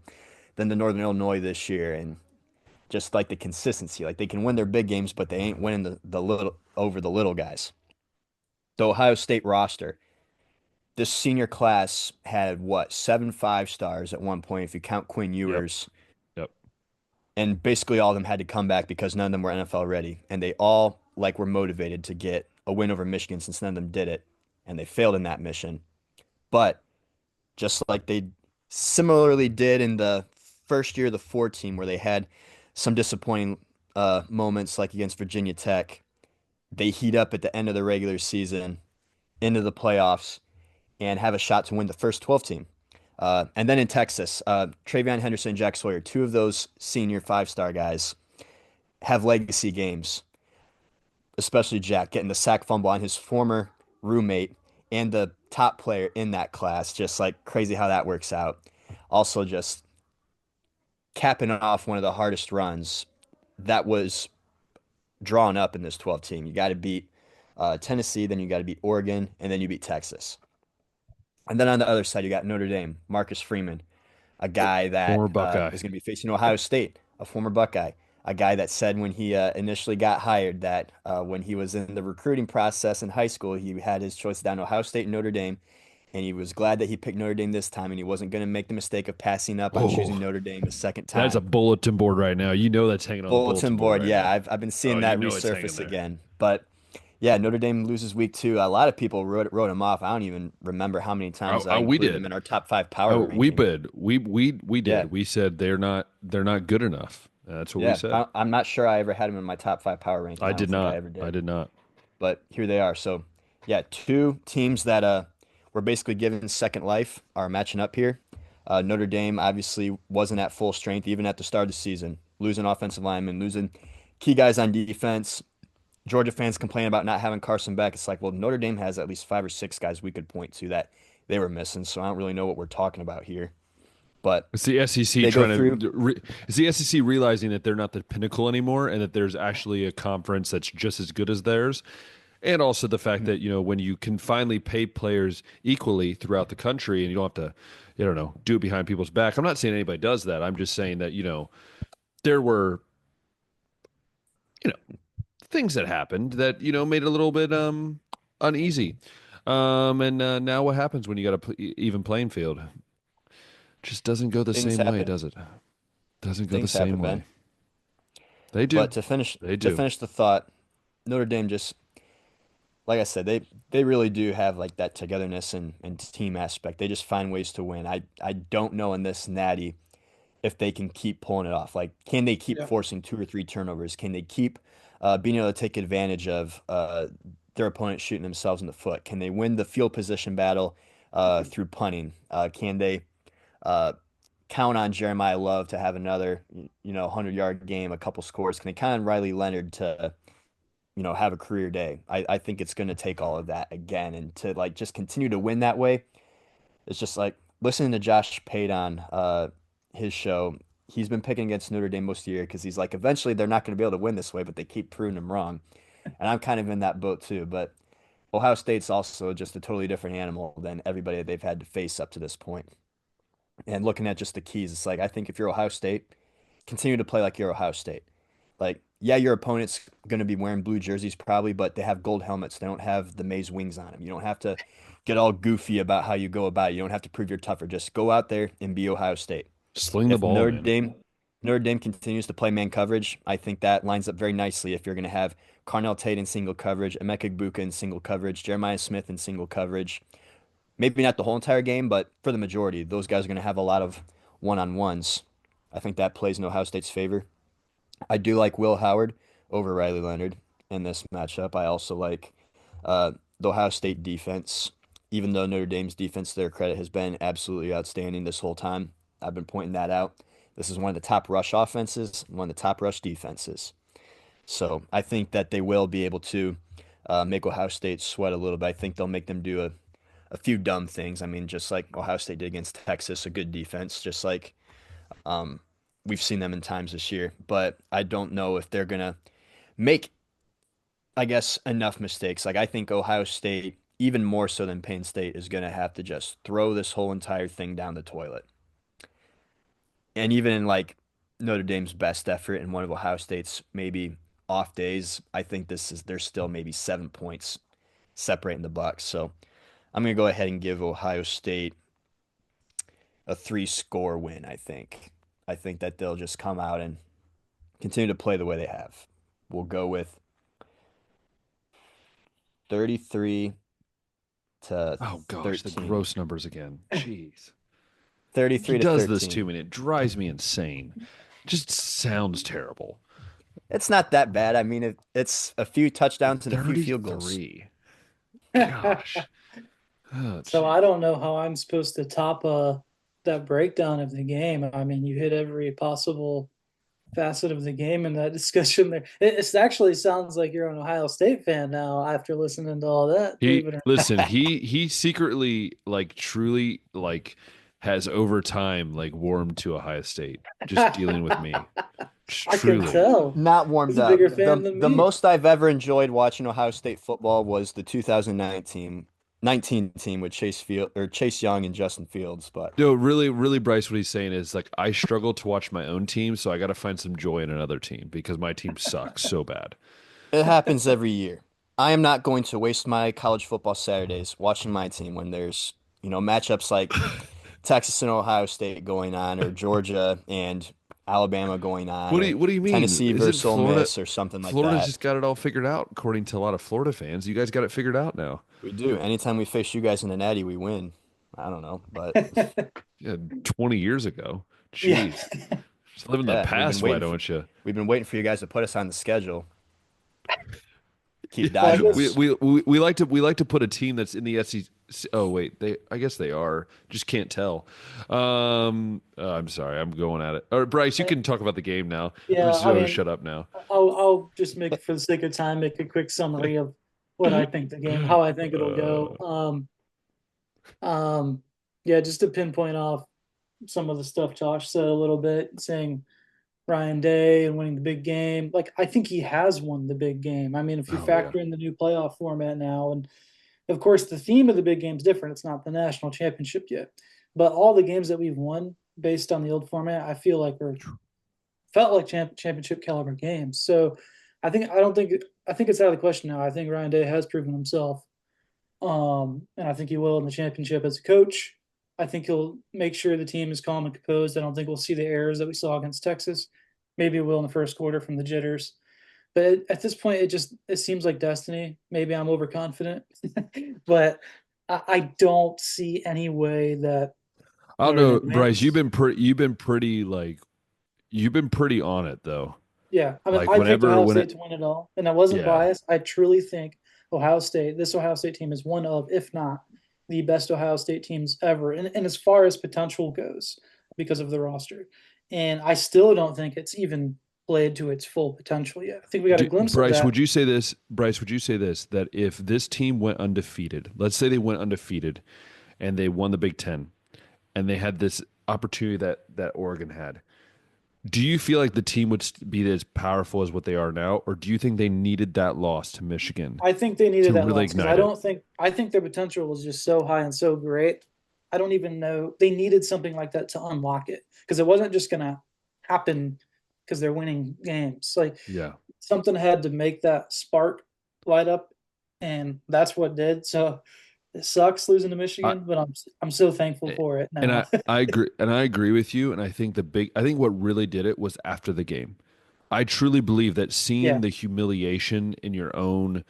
then the Northern Illinois this year and just like the consistency. Like they can win their big games, but they ain't winning the little over the little guys. The Ohio State roster. This senior class had what, 7 5 stars at one point if you count Quinn Yep. Ewers, Yep. and basically all of them had to come back because none of them were NFL ready, and they all like were motivated to get a win over Michigan since none of them did it, and they failed in that mission. But just like they similarly did in the first year of the four team, where they had some disappointing moments like against Virginia Tech, they heat up at the end of the regular season into the playoffs and have a shot to win the first 12 team. And then in Texas, Travion Henderson, Jack Sawyer, two of those senior 5 star guys have legacy games, especially Jack getting the sack fumble on his former roommate and the top player in that class. Just like crazy how that works out. Also, just capping off one of the hardest runs that was drawn up in this 12 team. You got to beat Tennessee, then you got to beat Oregon, and then you beat Texas. And then on the other side, you got Notre Dame, Marcus Freeman, a guy that Former Buckeye. is going to be facing Ohio State, a former Buckeye, a guy that said when he initially got hired that when he was in the recruiting process in high school, he had his choice down to Ohio State and Notre Dame, and he was glad that he picked Notre Dame this time, and he wasn't going to make the mistake of passing up on choosing Oh, Notre Dame a second that's a time. bulletin board right now. You know that's hanging on the bulletin Bulletin board board, right yeah, now. I've been Oh, seeing you that know it's hanging resurface there. again, but yeah, Notre Dame loses week 2. A lot of people wrote him off. I don't even remember how many Oh, times I oh, we included them did. in our top 5 power Oh, we ranking. did. We Yeah, did. We said they're not good enough. That's what we yeah. said. I'm not sure I ever had them in my top 5 power ranking. I I don't did think I not. ever I did. did not. But here they are. So, yeah, two teams that were basically given second life are matching up here. Notre Dame obviously wasn't at full strength even at the start of the season, losing offensive linemen, losing key guys on defense. Georgia fans complain about not having Carson back. It's like, well, Notre Dame has at least 5 or 6 guys we could point to that they were missing. So I don't really know what we're talking about here. But It's the SEC they go trying through. to. It's the SEC realizing that they're not the pinnacle anymore, and that there's actually a conference that's just as good as theirs. And also the fact Mhm. that when you can finally pay players equally throughout the country, and you don't have to, I don't know, do it behind people's back. I'm not saying anybody does that. I'm just saying that there were you know things that happened that made it a little bit uneasy. And now what happens when you got a even playing field? Just doesn't go the Things same way, happen. does it? Doesn't go the Things same happen, way. Ben. They But do. to finish They to do. finish the thought, Notre Dame just like I said, they really do have like that togetherness and team aspect. They just find ways to win. I don't know in this natty if they can keep pulling it off. Like, can they keep Yeah. forcing 2 or 3 turnovers? Can they keep being able to take advantage of their opponent shooting themselves in the foot? Can they win the field position battle through punting? Can they uh, count on Jeremiah Love to have another 100-yard game, a couple scores? Can they count on Riley Leonard to have a career day? I think it's going to take all of that again, and to like just continue to win that way. It's just like listening to Josh Pate on his show. He's been picking against Notre Dame most of the year because he's like, eventually they're not going to be able to win this way, but they keep proving him wrong. And I'm kind of in that boat too. But Ohio State's also just a totally different animal than everybody that they've had to face up to this point. And looking at just the keys, it's like I think if you're Ohio State, continue to play like you're Ohio State. Like, yeah, your opponent's going to be wearing blue jerseys probably, but they have gold helmets. They don't have the maize wings on them. You don't have to get all goofy about how you go about it. You don't have to prove you're tougher. Just go out there and be Ohio State. Sling the If ball, Notre man. Dame Notre Dame continues to play man coverage, I think that lines up very nicely if you're going to have Carnell Tate in single coverage, Emeka Egbuka in single coverage, Jeremiah Smith in single coverage. Maybe not the whole entire game, but for the majority, those guys are going to have a lot of one-on-ones. I think that plays in Ohio State's favor. I do like Will Howard over Riley Leonard in this matchup. I also like the Ohio State defense, even though Notre Dame's defense, to their credit, has been absolutely outstanding this whole time. I've been pointing that out. This is one of the top rush offenses, one of the top rush defenses. So I think that they will be able to make Ohio State sweat a little bit. I think they'll make them do a few dumb things. I mean, just like Ohio State did against Texas, a good defense, just like um, we've seen them in times this year. But I don't know if they're going to make, I guess, enough mistakes. Like, I think Ohio State, even more so than Penn State, is going to have to just throw this whole entire thing down the toilet. And even in like Notre Dame's best effort and one of Ohio State's maybe off days, I think there's still maybe 7 points separating the Bucks. So I'm gonna go ahead and give Ohio State a 3-score win. I think that they'll just come out and continue to play the way they have. We'll go with 33 to Oh gosh, the 13. gross numbers again. Jeez. He 33 to does this to 13. me and it drives me insane. Just sounds terrible. It's not that bad. I mean, it's a few touchdowns and a few field goals. 33. Gosh. Oh, So I don't know how I'm supposed to top that breakdown of the game. I mean, you hit every possible facet of the game in that discussion there. It actually sounds like you're an Ohio State fan now after listening to all that, believe He it or not. listen, he secretly like truly like has over time like warmed to Ohio State just dealing with me. I can Truly. tell. Not He's warmed a up. bigger fan than The me. most I've ever enjoyed watching Ohio State football was the 2019 team with Chase Young and Justin Fields. But No, really, really, Bryce, what he's saying is like I struggle to watch my own team, so I got to find some joy in another team because my team sucks so bad. it happens every year. I am not going to waste my college football Saturdays watching my team when there's, matchups like Texas and Ohio State going on, or Georgia and Alabama going on, or What do you mean? Tennessee Isn't versus Ole Florida Miss or something like Florida's that. just got it all figured out according to a lot of Florida fans. You guys got it figured out now. We do. Anytime we face you guys in the Natty, we win. I don't know, but Yeah, 20 years ago. Yeah. Jeez. Just live in the yeah, past, why don't you? we've been waiting for you guys to put us on the schedule. Keep Well, I dodging guess us. We like to put a team that's in the SEC. Oh wait, they I guess they are. Just can't tell. I'm sorry, I'm going at it. All right, Bryce, you can talk about the game now. I'm yeah, just I going to mean, shut up now. I'll just make for the sake of time, make a quick summary of what I think the game, how I think it'll go. Uh, Yeah, just to pinpoint off some of the stuff Josh said a little bit, saying Ryan Day and winning the big game. Like I think he has won the big game. I mean, if you oh yeah. factor in the new playoff format now, and of course the theme of the big game is different. It's not the national championship yet, but all the games that we've won based on the old format, I feel like are felt like championship caliber games. So I think it's out of the question now. I think Ryan Day has proven himself, and I think he will in the championship as a coach. I think he'll make sure the team is calm and composed. I don't think we'll see the errors that we saw against Texas. Maybe we'll in the first quarter from the jitters. But at this point, it seems like destiny. Maybe I'm overconfident, but I don't see any way that I don't Notre know, Dame Bryce. wins. You've been pretty on it though. Yeah, I mean, Like I picked whenever Ohio when State it to win it all, and I wasn't yeah. biased. I truly think this Ohio State team is one of, if not the best Ohio State teams ever, and as far as potential goes, because of the roster. And I still don't think it's even played to its full potential yet. I think we got a glimpse of Bryce, that. would you say this? Bryce, would you say this that if this team went undefeated, let's say they went undefeated and they won the Big Ten and they had this opportunity that Oregon had, do you feel like the team would be as powerful as what they are now, or do you think they needed that loss to Michigan I think they to needed that really loss because ignite it? I think their potential was just so high and so great. I don't even know they needed something like that to unlock it because it wasn't just gonna happen because they're winning games. Like Yeah. something had to make that spark light up, and that's what did. So it sucks losing to I, Michigan, but I'm so thankful for it and now. I agree with you, and I think what really did it was after the game. I truly believe that seeing Yeah, the humiliation in your own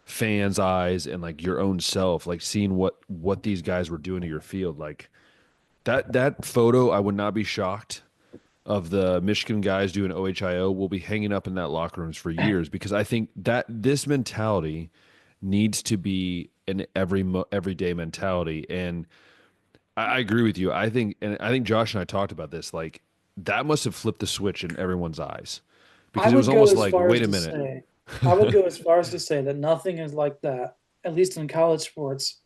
fans' eyes and like your own self, like seeing what these guys were doing to your field, like that photo, I would not be shocked of the Michigan guys doing OHIO will be hanging up in that locker rooms for years because I think that this mentality needs to be an everyday mentality. And I agree with you. I think Josh and I talked about this. Like that must have flipped the switch in everyone's eyes I because it was would go almost as like, far as wait a to minute. say, I would go as far as to say that nothing is like that, at least in college sports,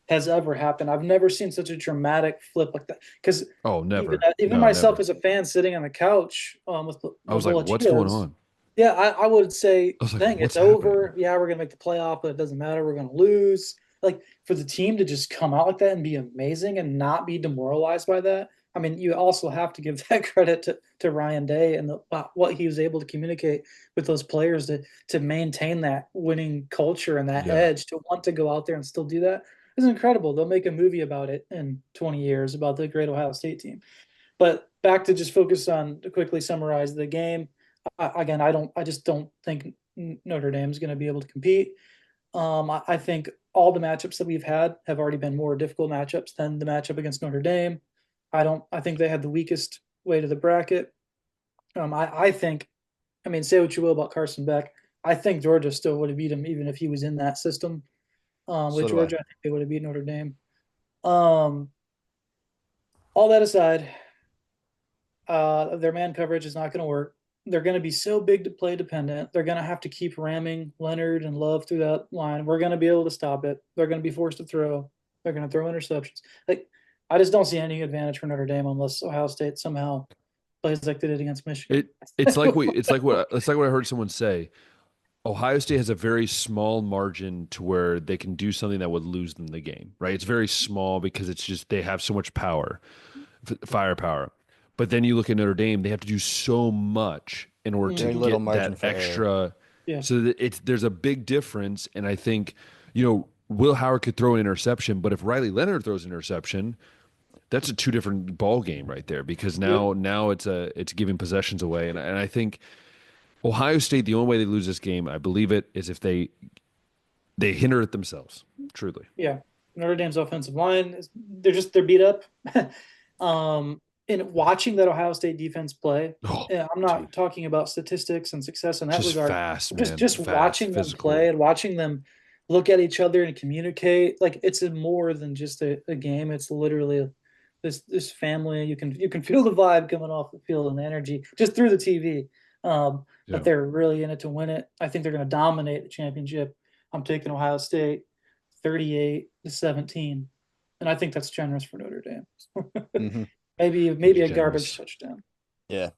has ever happened. I've never seen such a dramatic flip like that. Because Oh, even never. even No, myself never. as a fan sitting on the couch with I a was like, bowl of what's going Cheetos, on? yeah, I would say, I was like, dang, it's what's happening? over. Yeah, we're gonna make the playoff, but it doesn't matter. We're gonna lose. Like for the team to just come out like that and be amazing and not be demoralized by that. I mean, you also have to give that credit to Ryan Day and what he was able to communicate with those players to maintain that winning culture and that Yeah. edge to want to go out there and still do that is incredible. They'll make a movie about it in 20 years about the great Ohio State team. But back to just focus on to quickly summarize the game. Again, I just don't think Notre Dame is going to be able to compete. I think all the matchups that we've had have already been more difficult matchups than the matchup against Notre Dame. I think they had the weakest way to the bracket. I think, I mean, say what you will about Carson Beck. I think Georgia still would have beat him even if he was in that system. So With do I. Georgia, I think they would have beat Notre Dame. Um, all that aside, their man coverage is not going to work. They're going to be so big to play dependent. They're going to have to keep ramming Leonard and Love through that line. We're going to be able to stop it. They're going to be forced to throw. They're going to throw interceptions. Like I just don't see any advantage for Notre Dame unless Ohio State somehow plays like they did against Michigan. It it's like what I heard someone say. Ohio State has a very small margin to where they can do something that would lose them the game, right? It's very small because it's just they have so much firepower. But then you look at Notre Dame, they have to do so much in order to Very Mm, little get margin that for error. extra. yeah, So that there's a big difference, and I think Will Howard could throw an interception, but if Riley Leonard throws an interception, that's a two different ball game right there because yep. now it's giving possessions away, and I think Ohio State, the only way they lose this game, I believe it, is if they hinder it themselves. Truly. Yeah, Notre Dame's offensive line they're beat up. In watching that Ohio State defense play, Oh, I'm not dude. talking about statistics and success in that Just regard. fast, Just man. just Fast, watching them play physical. and watching them look at each other and communicate, like it's more than just a game. It's literally this family. You can feel the vibe coming off the field and the energy just through the TV. That Yeah. they're really in it to win it. I think they're going to dominate the championship. I'm taking Ohio State 38-17, and I think that's generous for Notre Dame. Hmm. Maybe It's a garbage generous. touchdown. Yeah.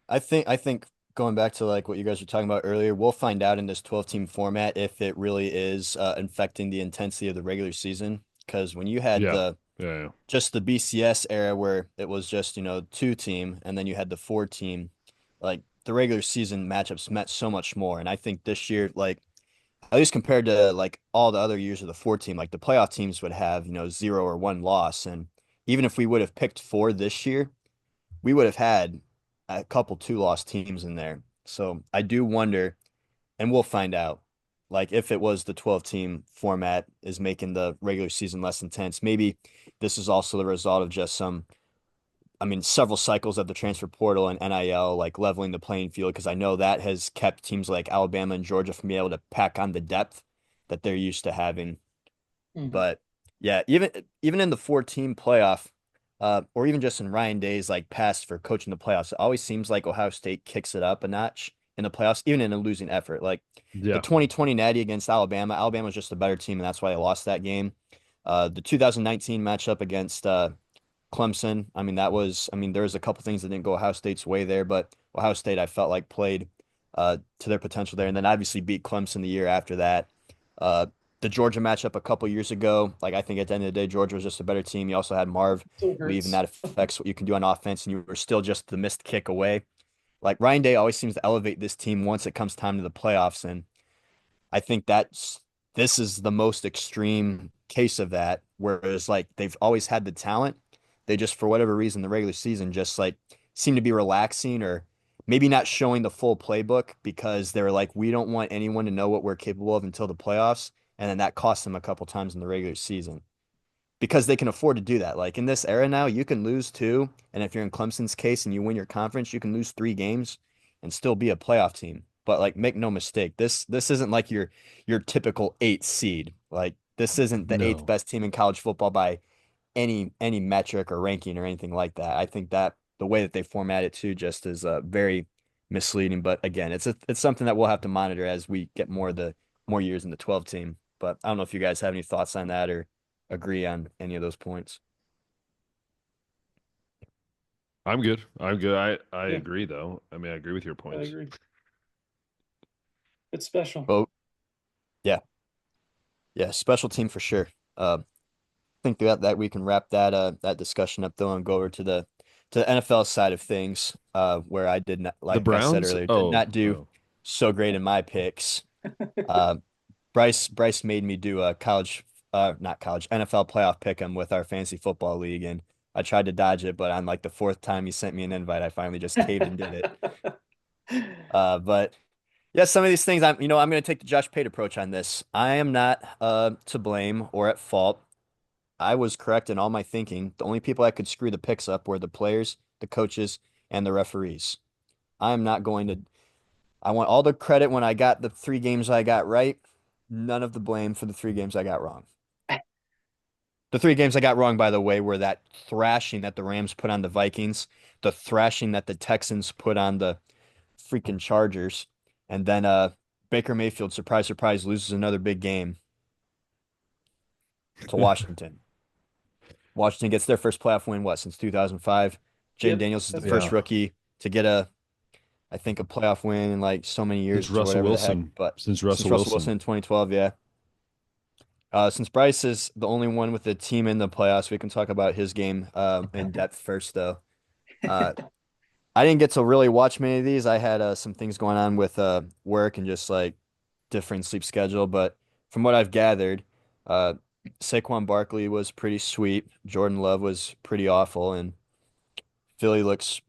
I think going back to like what you guys were talking about earlier, we'll find out in this 12-team format if it really is infecting the intensity of the regular season. Because when you had Yeah. the Yeah. Yeah. just the BCS era where it was just, 2-team and then you had the 4-team, like the regular season matchups meant so much more. And I think this year, like at least compared to like all the other years of the 4-team, like the playoff teams would have, 0 or 1 loss. And even if we would have picked 4 this year, we would have had a couple 2-loss teams in there. So I do wonder, and we'll find out, like if it was the 12-team format is making the regular season less intense. Maybe this is also the result of just several cycles of the transfer portal and NIL, like leveling the playing field, because I know that has kept teams like Alabama and Georgia from being able to pack on the depth that they're used to having. Mhm. But yeah, even in the 4-team playoff, or even just in Ryan Day's like past for coaching the playoffs, it always seems like Ohio State kicks it up a notch in the playoffs, even in a losing effort. Like the Yeah. 2020 Natty against Alabama, Alabama was just a better team, and that's why they lost that game. The 2019 matchup against Clemson, there was a couple things that didn't go Ohio State's way there, but Ohio State I felt like played to their potential there, and then obviously beat Clemson the year after that. Uh, the Georgia matchup a couple years ago, like I think at the end of the day, Georgia was just a better team. You also had Marv Still leave, and hurts. that affects what you can do on offense, and you were still just the missed kick away. Like Ryan Day always seems to elevate this team once it comes time to the playoffs, and I think this is the most extreme case of that, whereas like they've always had the talent. They just, for whatever reason, the regular season just like seem to be relaxing or maybe not showing the full playbook because they're like, we don't want anyone to know what we're capable of until the playoffs. And then that cost them a couple times in the regular season because they can afford to do that. Like in this era now, you can lose 2. And if you're in Clemson's case and you win your conference, you can lose 3 games and still be a playoff team. But like, make no mistake, this isn't like your typical 8th seed. Like this isn't the eighth No. best team in college football by any metric or ranking or anything like that. I think that the way that they format it too just is very misleading. But again, it's something that we'll have to monitor as we get more years in the 12 team. But I don't know if you guys have any thoughts on that or agree on any of those points. I'm good. I'm good. I Yeah, agree though. I mean, I agree with your I points. agree. It's special. But yeah, yeah, special team for sure. I think that we can wrap that discussion up though and go over to the NFL side of things, where I did not, The like I said Browns? earlier, did Oh, not do oh. so great in my picks. Uh, Bryce made me do a not college, NFL playoff pick 'em with our fantasy football league, and I tried to dodge it, but on like the 4th time he sent me an invite, I finally just caved and did it. But yeah, some of these things I'm going to take the Josh Pate approach on this. I am not to blame or at fault. I was correct in all my thinking. The only people that could screw the picks up were the players, the coaches, and the referees. I am not going to. I want all the credit when I got the 3 games I got right. None of the blame for the 3 games I got wrong. The 3 games I got wrong, by the way, were that thrashing that the Rams put on the Vikings, the thrashing that the Texans put on the freaking Chargers, and then Baker Mayfield, surprise, surprise, loses another big game to Washington. Washington gets their first playoff win, what, since 2005? Jaden Yep. Daniels is the That's first Yeah, right. rookie to get I think, a playoff win in like so many since years or Russell whatever the heck. Wilson, But since since Russell Russell Wilson Wilson. in 2012, yeah. Since Brice is the only one with the team in the playoffs, we can talk about his game in depth first, though. Uh, I didn't get to really watch many of these. I had some things going on with work and just like different sleep schedule. But from what I've gathered, uh, Saquon Barkley was pretty sweet. Jordan Love was pretty awful, and Philly looks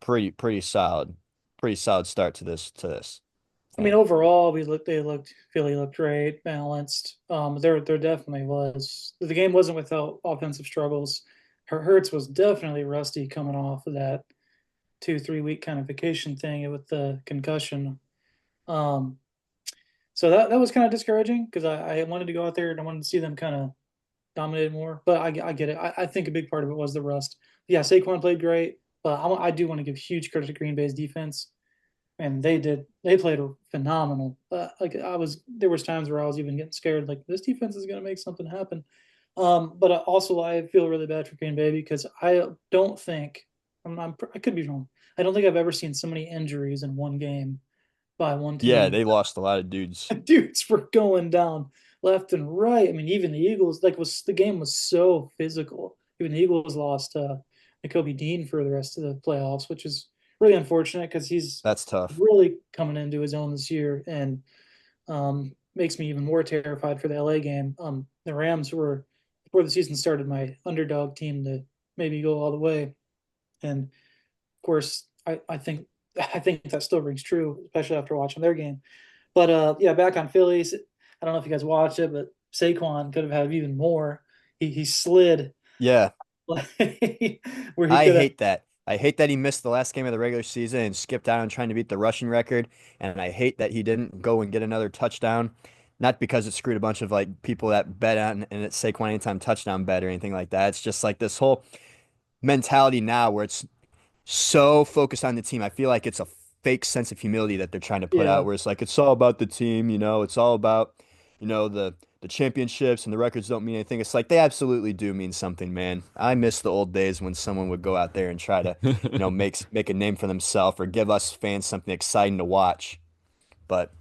pretty solid. Pretty solid start to this I mean, thing. overall, Philly looked great, balanced. There definitely was. The game wasn't without offensive struggles. Hurts was definitely rusty coming off of that 2, 3 week kind of vacation thing with the concussion. Um, so that was kind of discouraging because I wanted to go out there and I wanted to see them kind of dominate more. But I get it. I think a big part of it was the rust. Yeah, Saquon played great, but I do want to give huge credit to Green Bay's defense, and they did. They played phenomenal. Like there was times where I was even getting scared. Like this defense is going to make something happen. But also I feel really bad for Green Bay because I don't think I could be wrong. I don't think I've ever seen so many injuries in one game by one Yeah, team. they lost a lot of dudes. Dudes were going down left and right. I mean, even the Eagles, like was the game was so physical. Even the Eagles lost Kobe Dean for the rest of the playoffs, which is really unfortunate because he's That's tough. really coming into his own this year and makes me even more terrified for the LA game. The Rams were before the season started my underdog team to maybe go all the way, and of course I think that still rings true, especially after watching their game. But yeah, back on Phillies. I don't know if you guys watched it, but Saquon could have had even more. He slid Yeah, where he I could have. hate that. I hate that he missed the last game of the regular season and skipped out on trying to beat the rushing record. And I hate that he didn't go and get another touchdown. Not because it screwed a bunch of like people that bet on and it's Saquon anytime touchdown bet or anything like that. It's just like this whole mentality now where it's so focused on the team. I feel like it's a fake sense of humility that they're trying to put out Yeah, where it's like it's all about the team, it's all about, the championships and the records don't mean anything. It's like they absolutely do mean something, man. I miss the old days when someone would go out there and try to, make a name for themselves or give us fans something exciting to watch. But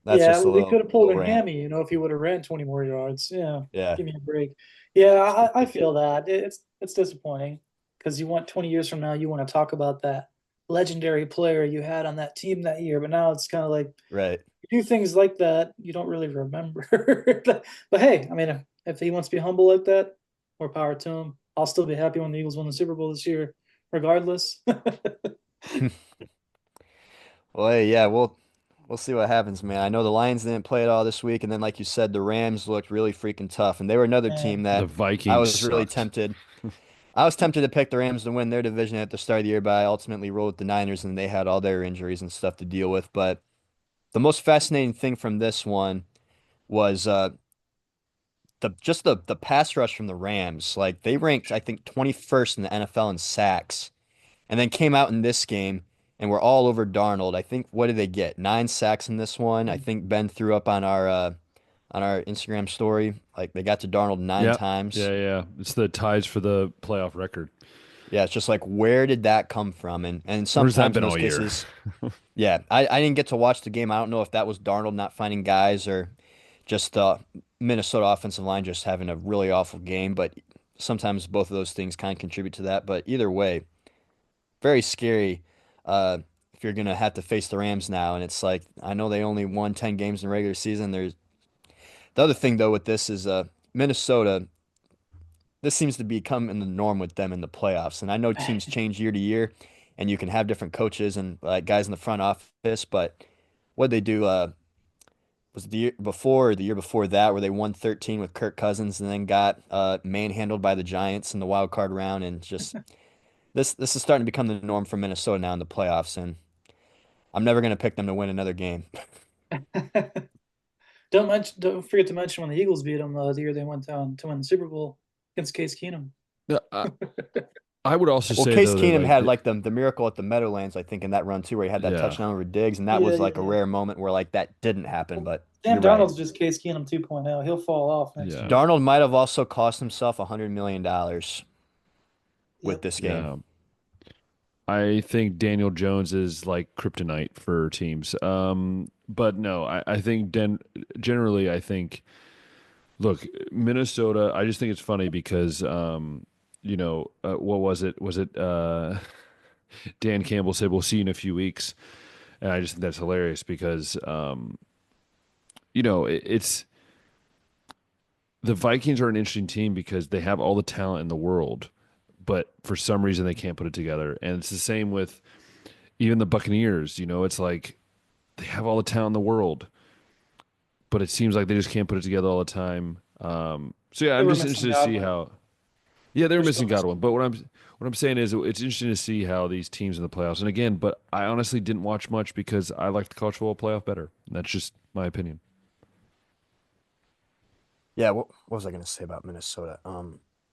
that's yeah. just a They little could have pulled little a rant. hammy, if he would have ran 20 more yards. Yeah, Yeah. give me a break. Yeah, I feel that it's disappointing because you want 20 years from now, you want to talk about that legendary player you had on that team that year, but now it's kind of like Right. you do things like that, you don't really remember. But hey, I mean, if he wants to be humble like that, more power to him. I'll still be happy when the Eagles win the Super Bowl this year, regardless. Well, hey, yeah, we'll see what happens, man. I know the Lions didn't play at all this week, and then like you said, the Rams looked really freaking tough, and they were another team And The that I Vikings was really sucked. tempted. I was tempted to pick the Rams to win their division at the start of the year, but I ultimately rolled with the Niners, and they had all their injuries and stuff to deal with. But the most fascinating thing from this one was the pass rush from the Rams. Like they ranked, I think, 21st in the NFL in sacks, and then came out in this game and were all over Darnold. I think what did they get? 9 sacks in this one. I think Ben threw up on our Instagram story. Like they got to Darnold nine Yep. Yeah, times. yeah. It's the ties for the playoff record. Yeah, it's just like where did that come from? And Where's that sometimes in been those all year? cases, yeah, I didn't get to watch the game. I don't know if that was Darnold not finding guys or just Minnesota offensive line just having a really awful game. But sometimes both of those things kind of contribute to that. But either way, very scary if you're gonna have to face the Rams now. And it's like I know they only won 10 games in the regular season. There's the other thing though with this is Minnesota. This seems to become in the norm with them in the playoffs. And I know teams change year to year, and you can have different coaches and guys in the front office. But what they do was it the year before or the year before that where they won 13 with Kirk Cousins and then got manhandled by the Giants in the wild card round, and just this is starting to become the norm for Minnesota now in the playoffs. And I'm never gonna pick them to win another game. don't forget to mention when the Eagles beat them the year they went down to win the Super Bowl against Case Keenum. Yeah, I would also Well, say Case though that Keenum had like the miracle at the Meadowlands, I think, in that run too, where he had that yeah, touchdown over Diggs, and that Yeah, was yeah, like a yeah. rare moment where like that didn't happen. Well, But Sam you're right. Darnold's just Case Keenum 2.0. He'll fall off next yeah, year. Darnold might have also cost himself $100 million with Yep. this game. yeah. I think Daniel Jones is like kryptonite for teams. But no, I think generally, I think, look, Minnesota, I just think it's funny because, what was it? Was it Dan Campbell said, we'll see you in a few weeks. And I just think that's hilarious because, it's the Vikings are an interesting team because they have all the talent in the world, but for some reason they can't put it together. And it's the same with even the Buccaneers. It's like they have all the talent in the world, but it seems like they just can't put it together all the time. So yeah, They I'm were just missing interested to see Godwin. how. Yeah, they're They're still missing missing. Godwin, but what I'm saying is it's interesting to see how these teams in the playoffs. And again, but I honestly didn't watch much because I liked the college football playoff better. That's just my opinion. Yeah, what was I going to say about Minnesota?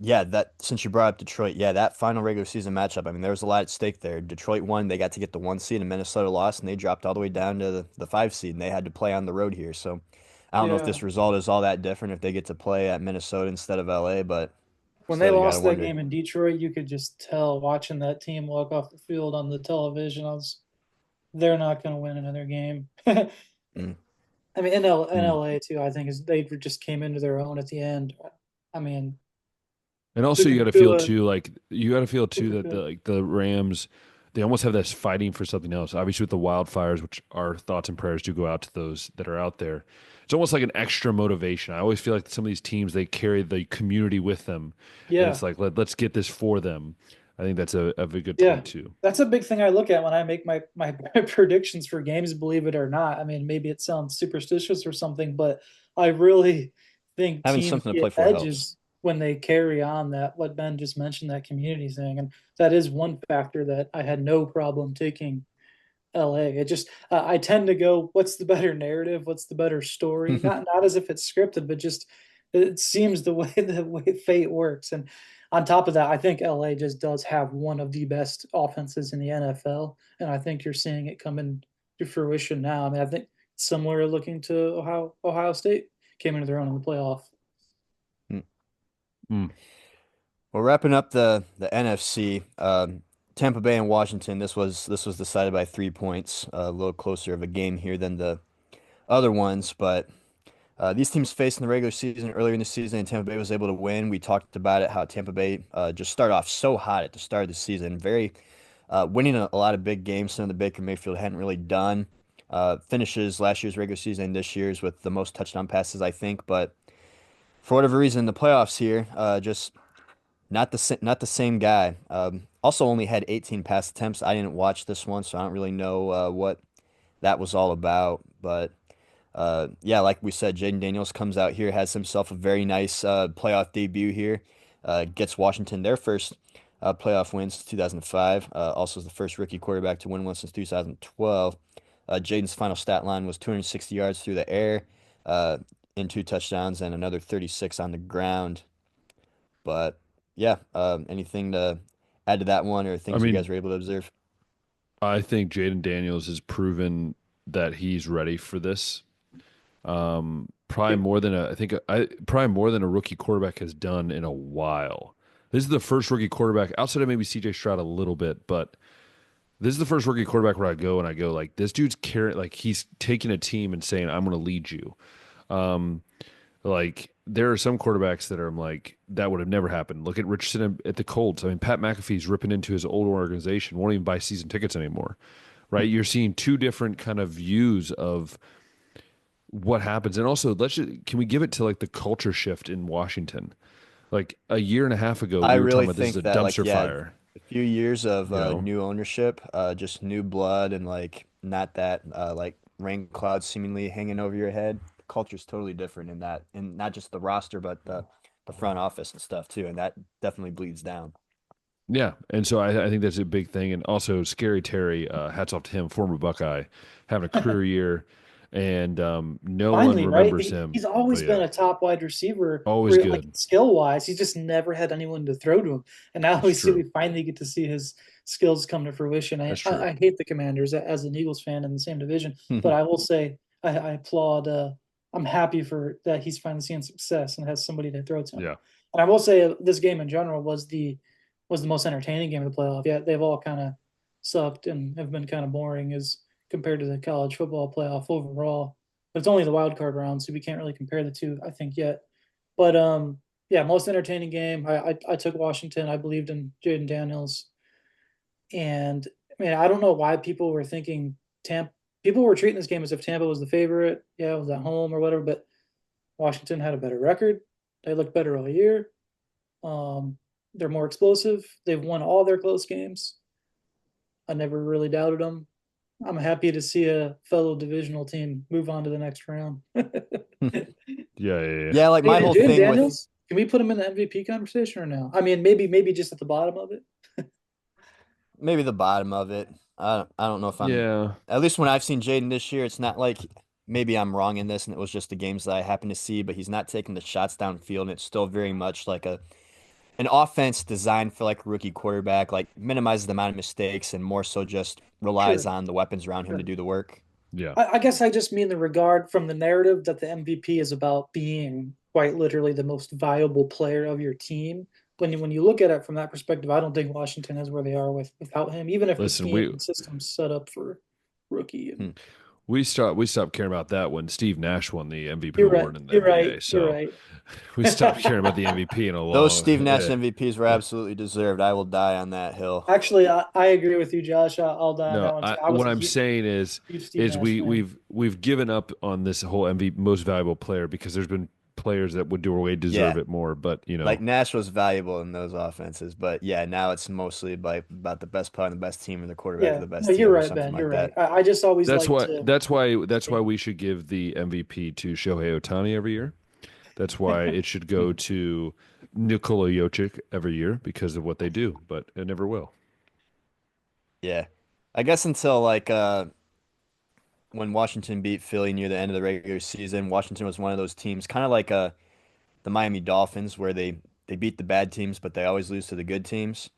Yeah, that since you brought up Detroit, yeah, that final regular season matchup. I mean, there was a lot at stake there. Detroit won; they got to get the 1 seed, and Minnesota lost, and they dropped all the way down to the 5 seed, and they had to play on the road here. So, I don't know if Yeah. this result is all that different if they get to play at Minnesota instead of LA, but When they still, you got to lost that wonder. game in Detroit, you could just tell watching that team walk off the field on the television. They're not going to win another game. Mm, I mean, in Mm. LA too, I think is they just came into their own at the end. I mean, And also, you got Puka to feel Nakua, too, like you got to feel too Puka that Nakua. the Rams, they almost have this fighting for something else. Obviously, with the wildfires, which our thoughts and prayers do go out to those that are out there. It's almost like an extra motivation. I always feel like some of these teams they carry the community with them, and it's Yeah, like let's get this for them. I think that's a very good yeah. point too. That's a big thing I look at when I make my predictions for games, believe it or not. I mean, maybe it sounds superstitious or something, but I really think Having teams something to play get for helps. edges when they carry on that what Ben just mentioned, that community thing. And that is one factor that I had no problem taking LA. It just I tend to go, what's the better narrative? What's the better story? Not as if it's scripted, but just it seems the way fate works. And on top of that, I think LA just does have one of the best offenses in the NFL, and I think you're seeing it come into fruition now. I mean, I think similar looking to Ohio State came into their own in the playoff. Mm. Well, wrapping up the NFC, Tampa Bay and Washington. This was decided by 3 points, a little closer of a game here than the other ones. But these teams faced in the regular season earlier in the season, and Tampa Bay was able to win. We talked about it, how Tampa Bay just started off so hot at the start of the season, very winning a lot of big games, something that Baker Mayfield hadn't really done. Finishes last year's regular season and this year's with the most touchdown passes, I think. But for whatever reason, the playoffs here, just not the same guy. Also only had 18 pass attempts. I didn't watch this one, so I don't really know what that was all about. But yeah, like we said, Jaden Daniels comes out here, has himself a very nice playoff debut here. Gets Washington their first playoff win since 2005. Also is the first rookie quarterback to win one since 2012. Jaden's final stat line was 260 yards through the air, uh, in two touchdowns, and another 36 on the ground. But yeah, anything to add to that one or I things you mean, guys were able to observe? I think Jaden Daniels has proven that he's ready for this. Probably Yep. more than probably more than a rookie quarterback has done in a while. This is the first rookie quarterback outside of maybe CJ Stroud a little bit, but this is the first rookie quarterback where I go like this dude's carrying like he's taking a team and saying I'm going to lead you. Um, like there are some quarterbacks that are I'm like that would have never happened. Look at Richardson at the Colts. I mean, Pat McAfee's ripping into his old organization, won't even buy season tickets anymore. Right? You're seeing two different kind of views of what happens. And also, can we give it to like the culture shift in Washington? Like a year and a half ago, I we were talking really about this is think a that like dumpster yeah, fire. a few years of You know, new ownership, just new blood and like not that like rain clouds seemingly hanging over your head. Culture's totally different in that, and not just the roster, but the front office and stuff too, and that definitely bleeds down. yeah. And so I think that's a big thing. And also, Scary Terry, hats off to him, former Buckeye, having a career year. and no one Finally, right? remembers him. He's always But been yeah, a top wide receiver, always like good. skill wise. He's just never had anyone to throw to him. And now It's we true. finally get to see his skills come to fruition. That's true. I hate the Commanders as an Eagles fan in the same division, but Mhm. I will say I applaud. I'm happy for that he's finally seeing success and has somebody to throw to him. Yeah. And I will say this game in general was the most entertaining game of the playoff. Yeah, they've all kind of sucked and have been kind of boring as compared to the college football playoff overall. But it's only the wild card round, so we can't really compare the two, I think, yet. But yeah, most entertaining game. I took Washington. I believed in Jaden Daniels, and I mean I don't know why people were thinking Tampa. People were treating this game as if Tampa was the favorite. Yeah, it was at home or whatever, but Washington had a better record. They looked better all year. Um, they're more explosive. They've won all their close games. I never really doubted them. I'm happy to see a fellow divisional team move on to the next round. Yeah, yeah, yeah. Yeah, like my Hey, whole Jaden thing with Daniels, can we put him in the MVP conversation or no? I mean, maybe just at the bottom of it. maybe the bottom of it. I don't know if I'm Yeah. at least when I've seen Jaden this year, it's not like maybe I'm wrong in this and it was just the games that I happen to see, but he's not taking the shots downfield and it's still very much like a an offense designed for like a rookie quarterback, like minimizes the amount of mistakes and more so just relies Sure, on the weapons around him to sure. do the work. Yeah. I guess I just mean the regard from the narrative that the MVP is about being quite literally the most valuable player of your team. When you look at it from that perspective, I don't think Washington is where they are without him, even if the Listen, scheme and system's set up for rookie. Hmm. And we stopped caring about that when Steve Nash won the MVP you're right. award in the You're right. NBA. You're So right. we stopped caring about the MVP in a Those long. Steve Nash MVPs were absolutely deserved. I will die on that hill. Actually, I agree with you, Josh. I'll die on No, that one too. I was what a I'm huge, saying is huge Steve is Nash we fan. we've given up on this whole MVP most valuable player because there's been players that would do way deserve Yeah, it more. But like Nash was valuable in those offenses, but yeah, now it's mostly about the best player on the best team or the quarterback of Yeah, the no, best you're team or right, something Ben. You're like right. that. I just always that's like why to that's why think. we should give the MVP to Shohei Ohtani every year. That's why it should go to Nikola Jokic every year because of what they do, but it never will. Yeah. I guess until like when Washington beat Philly near the end of the regular season, Washington was one of those teams, kind of like the Miami Dolphins, where they beat the bad teams, but they always lose to the good teams.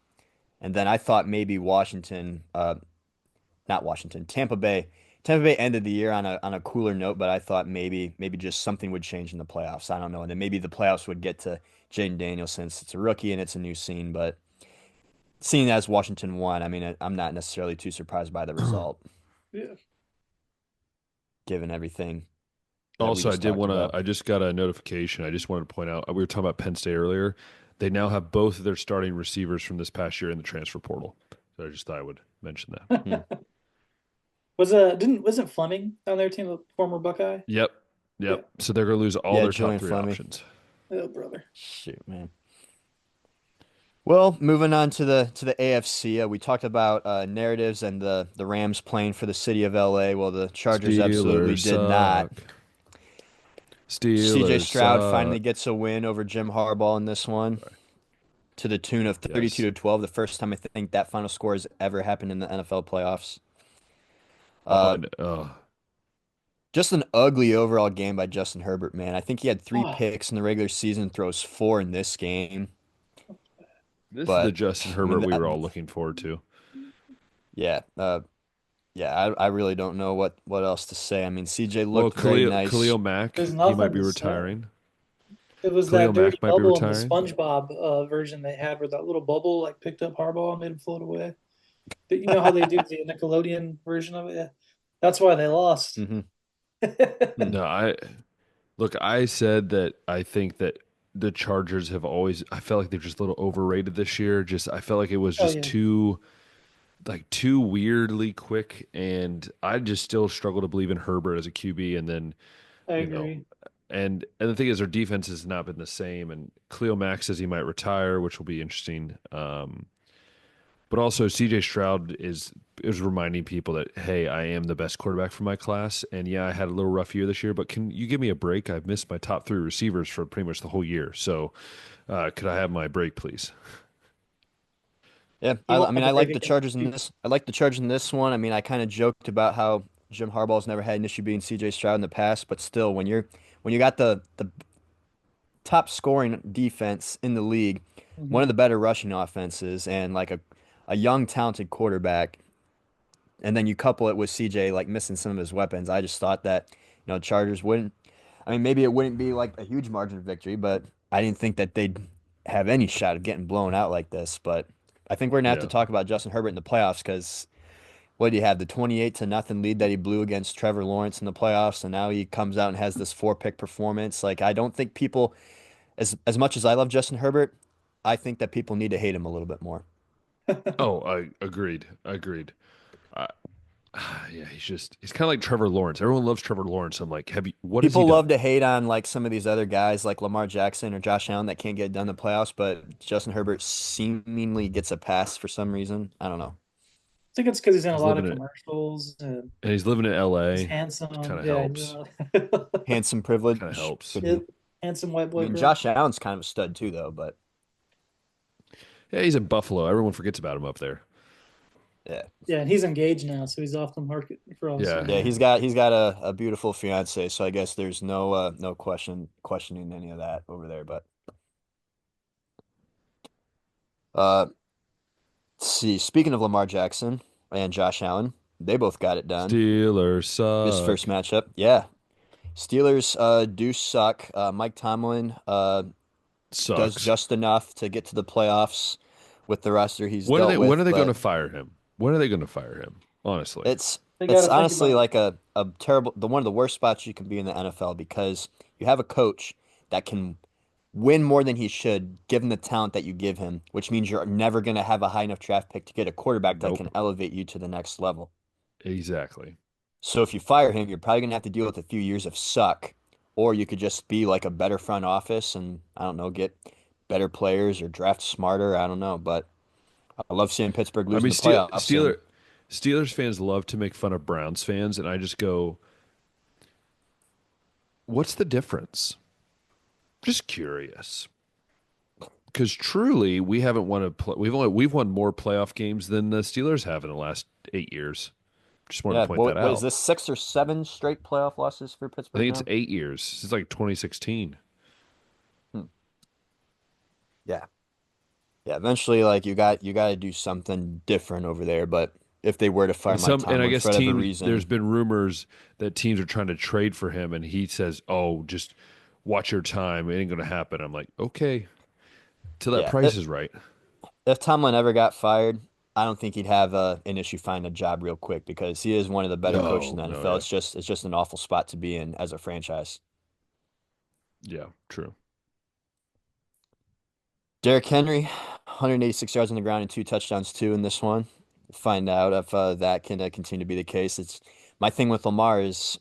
And then I thought maybe not Washington, Tampa Bay. Tampa Bay ended the year on a cooler note, but I thought maybe just something would change in the playoffs. I don't know, and then maybe the playoffs would get to Jaden Daniels since it's a rookie and it's a new scene. But seeing as Washington won, I mean, I'm not necessarily too surprised by the result, Yeah. given everything that we Also, just talked about. I just got a notification. I just wanted to point out, we were talking about Penn State earlier. They now have both of their starting receivers from this past year in the transfer portal. So I just thought I would mention that. Hmm. Wasn't Fleming on their team a former Buckeye? Yep. Yeah. Yep. So they're going to lose all Yeah, their top Julian three Fleming. options. Oh brother. Shoot, man. Well, moving on to the AFC, we talked about narratives and the Rams playing for the city of LA. Well, the Chargers absolutely Steelers did not. suck. CJ Steelers Stroud finally suck. gets a win over Jim Harbaugh in this one to the tune of 32 Yes. to 12, the first time I think that final score has ever happened in the NFL playoffs. Oh, Uh, and, just an ugly overall game by Justin Herbert, man. I think he had three Oh, picks in the regular season, throws four in this game. this is the But Justin I Herbert mean, we were all looking forward to. yeah, yeah, I really don't know what else to say. I mean, CJ Well, looked very nice. Khalil Mack, there's he might nothing be to say. retiring. It was Khalil that dirty Mack might be bubble in the retiring. SpongeBob version they had where that little bubble like picked up Harbaugh and made him float away. You know how they do the Nickelodeon version of it? Yeah. That's why they lost. Hmm. No, I said that I think that the Chargers have always I felt like they're just a little overrated this year. Just I felt like it was Oh just yeah, too weirdly quick, and I just still struggle to believe in Herbert as a QB. And then I you know, agree. and the thing is, their defense has not been the same. And Khalil Mack says he might retire, which will be interesting. But also, CJ Stroud is reminding people that hey, I am the best quarterback for my class. And yeah, I had a little rough year this year, but can you give me a break? I've missed my top three receivers for pretty much the whole year. So could I have my break, please? Yeah, He I won't mean, have I a break like the against Chargers in you. this. I like the Chargers in this one. I mean, I kind of joked about how Jim Harbaugh's never had an issue being CJ Stroud in the past, but still, when you got the top scoring defense in the league, one Mhm. of the better rushing offenses, and like a young talented quarterback, and then you couple it with CJ like missing some of his weapons, I just thought that Chargers wouldn't. I mean, maybe it wouldn't be like a huge margin of victory, but I didn't think that they'd have any shot of getting blown out like this. But I think we're gonna have to Yeah. talk about Justin Herbert in the playoffs because what do you have? The 28-0 lead that he blew against Trevor Lawrence in the playoffs, and now he comes out and has this four-pick performance. Like I don't think people, as much as I love Justin Herbert, I think that people need to hate him a little bit more. Oh, I agreed. Agreed. Uh, yeah, he's kind of like Trevor Lawrence. Everyone loves Trevor Lawrence. I'm like, what has he People done? love to hate on like some of these other guys like Lamar Jackson or Josh Allen that can't get done in the playoffs, but Justin Herbert seemingly gets a pass for some reason. I don't know. I think it's because he's in a He's lot living of it, commercials and and he's living in he's L.A. It handsome. kind of Yeah, helps. Handsome Kind of privilege helps. could yeah, be. handsome white I boy mean, bro. Josh Allen's kind of a stud too, though. But Yeah, he's in Buffalo. Everyone forgets about him up there. yeah, Yeah, and he's engaged now, so he's off the market for all of a Yeah. sudden. yeah, he's got a beautiful fiance, so I guess there's no questioning any of that over there. But uh, let's see. Speaking of Lamar Jackson and Josh Allen, they both got it done Steelers this first suck. matchup. Yeah, Steelers do suck. Mike Tomlin does Sucks. just enough to get to the playoffs with the roster he's dealt When are with, they going to but fire him? When are they going to fire him? Honestly. it's They got it's to think honestly about like a terrible one of the worst spots you can be in the NFL because you have a coach that can win more than he should, given the talent that you give him, which means you're never going to have a high enough draft pick to get a quarterback that can Nope. elevate you to the next level. Exactly. So if you fire him, you're probably going to have to deal with a few years of suck, or you could just be like a better front office and I don't know, get better players or draft smarter. I don't know, but I love seeing Pittsburgh I losing mean, the playoffs, and Steelers fans love to make fun of Browns fans, and I just go, what's the difference? Just curious. Because truly, we haven't won we've won more playoff games than the Steelers have in the last 8 years. Just wanted to yeah, point that what is out. this 6 or 7 straight playoff losses for I Pittsburgh think it's now? 8 years. It's like 2016. Hmm. Yeah, yeah. Eventually, like you got to do something different over there. But if they were to fire Mike And I Tomlin guess for whatever teams. There's reason, been rumors that teams are trying to trade for him, and he says, "Oh, just watch your time. It ain't gonna happen." I'm like, okay, till that yeah, price is right. if Tomlin ever got fired, I don't think he'd have an issue finding a job real quick because he is one of the better coaches in No, the no, NFL. yeah, It's just an awful spot to be in as a franchise. yeah, true. Derrick Henry, 186 yards on the ground and 2 touchdowns too in this one. Find out if that can continue to be the case. It's my thing with Lamar is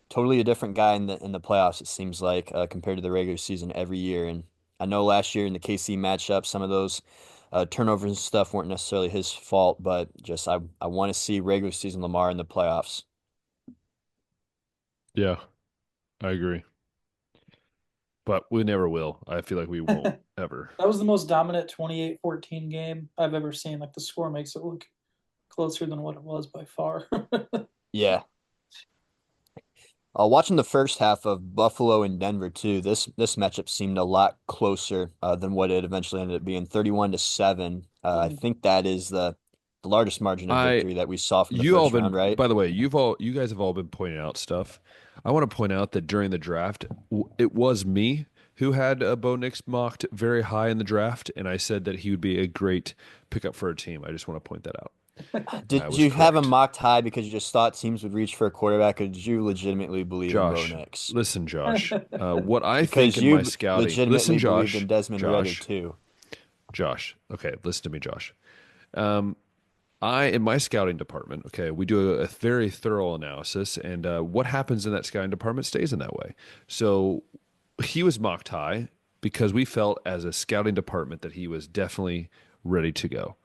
totally a different guy in the playoffs. It seems like compared to the regular season every year. And I know last year in the KC matchup, some of those turnovers and stuff weren't necessarily his fault, but just I want to see regular season Lamar in the playoffs. Yeah, I agree, but we never will. I feel like we won't that. ever. Was the most dominant 28-14 game I've ever seen. Like the score makes it look closer than what it was by far. Yeah. Watching the first half of Buffalo and Denver too, this matchup seemed a lot closer than what it eventually ended up being, 31-7. I Mhm. think that is the largest margin of I victory that we saw for the you all first round, been right? by the way, you guys have all been pointing out stuff. I want to point out that during the draft, it was me who had Bo Nix mocked very high in the draft, and I said that he would be a great pickup for a team. I just want to point that out. I Did was you have him correct. mocked high because you just thought teams would reach for a quarterback, or did you legitimately believe in Bo Josh, Nix? listen, Josh. What I think Because in my you scouting, listen, legitimately believed in Josh, Desmond Ritter Josh, too. Josh. Okay, listen to me, Josh. Um, I in my scouting department, okay, we do a very thorough analysis, and what happens in that scouting department stays in that way. So he was mocked high because we felt as a scouting department that he was definitely ready to go.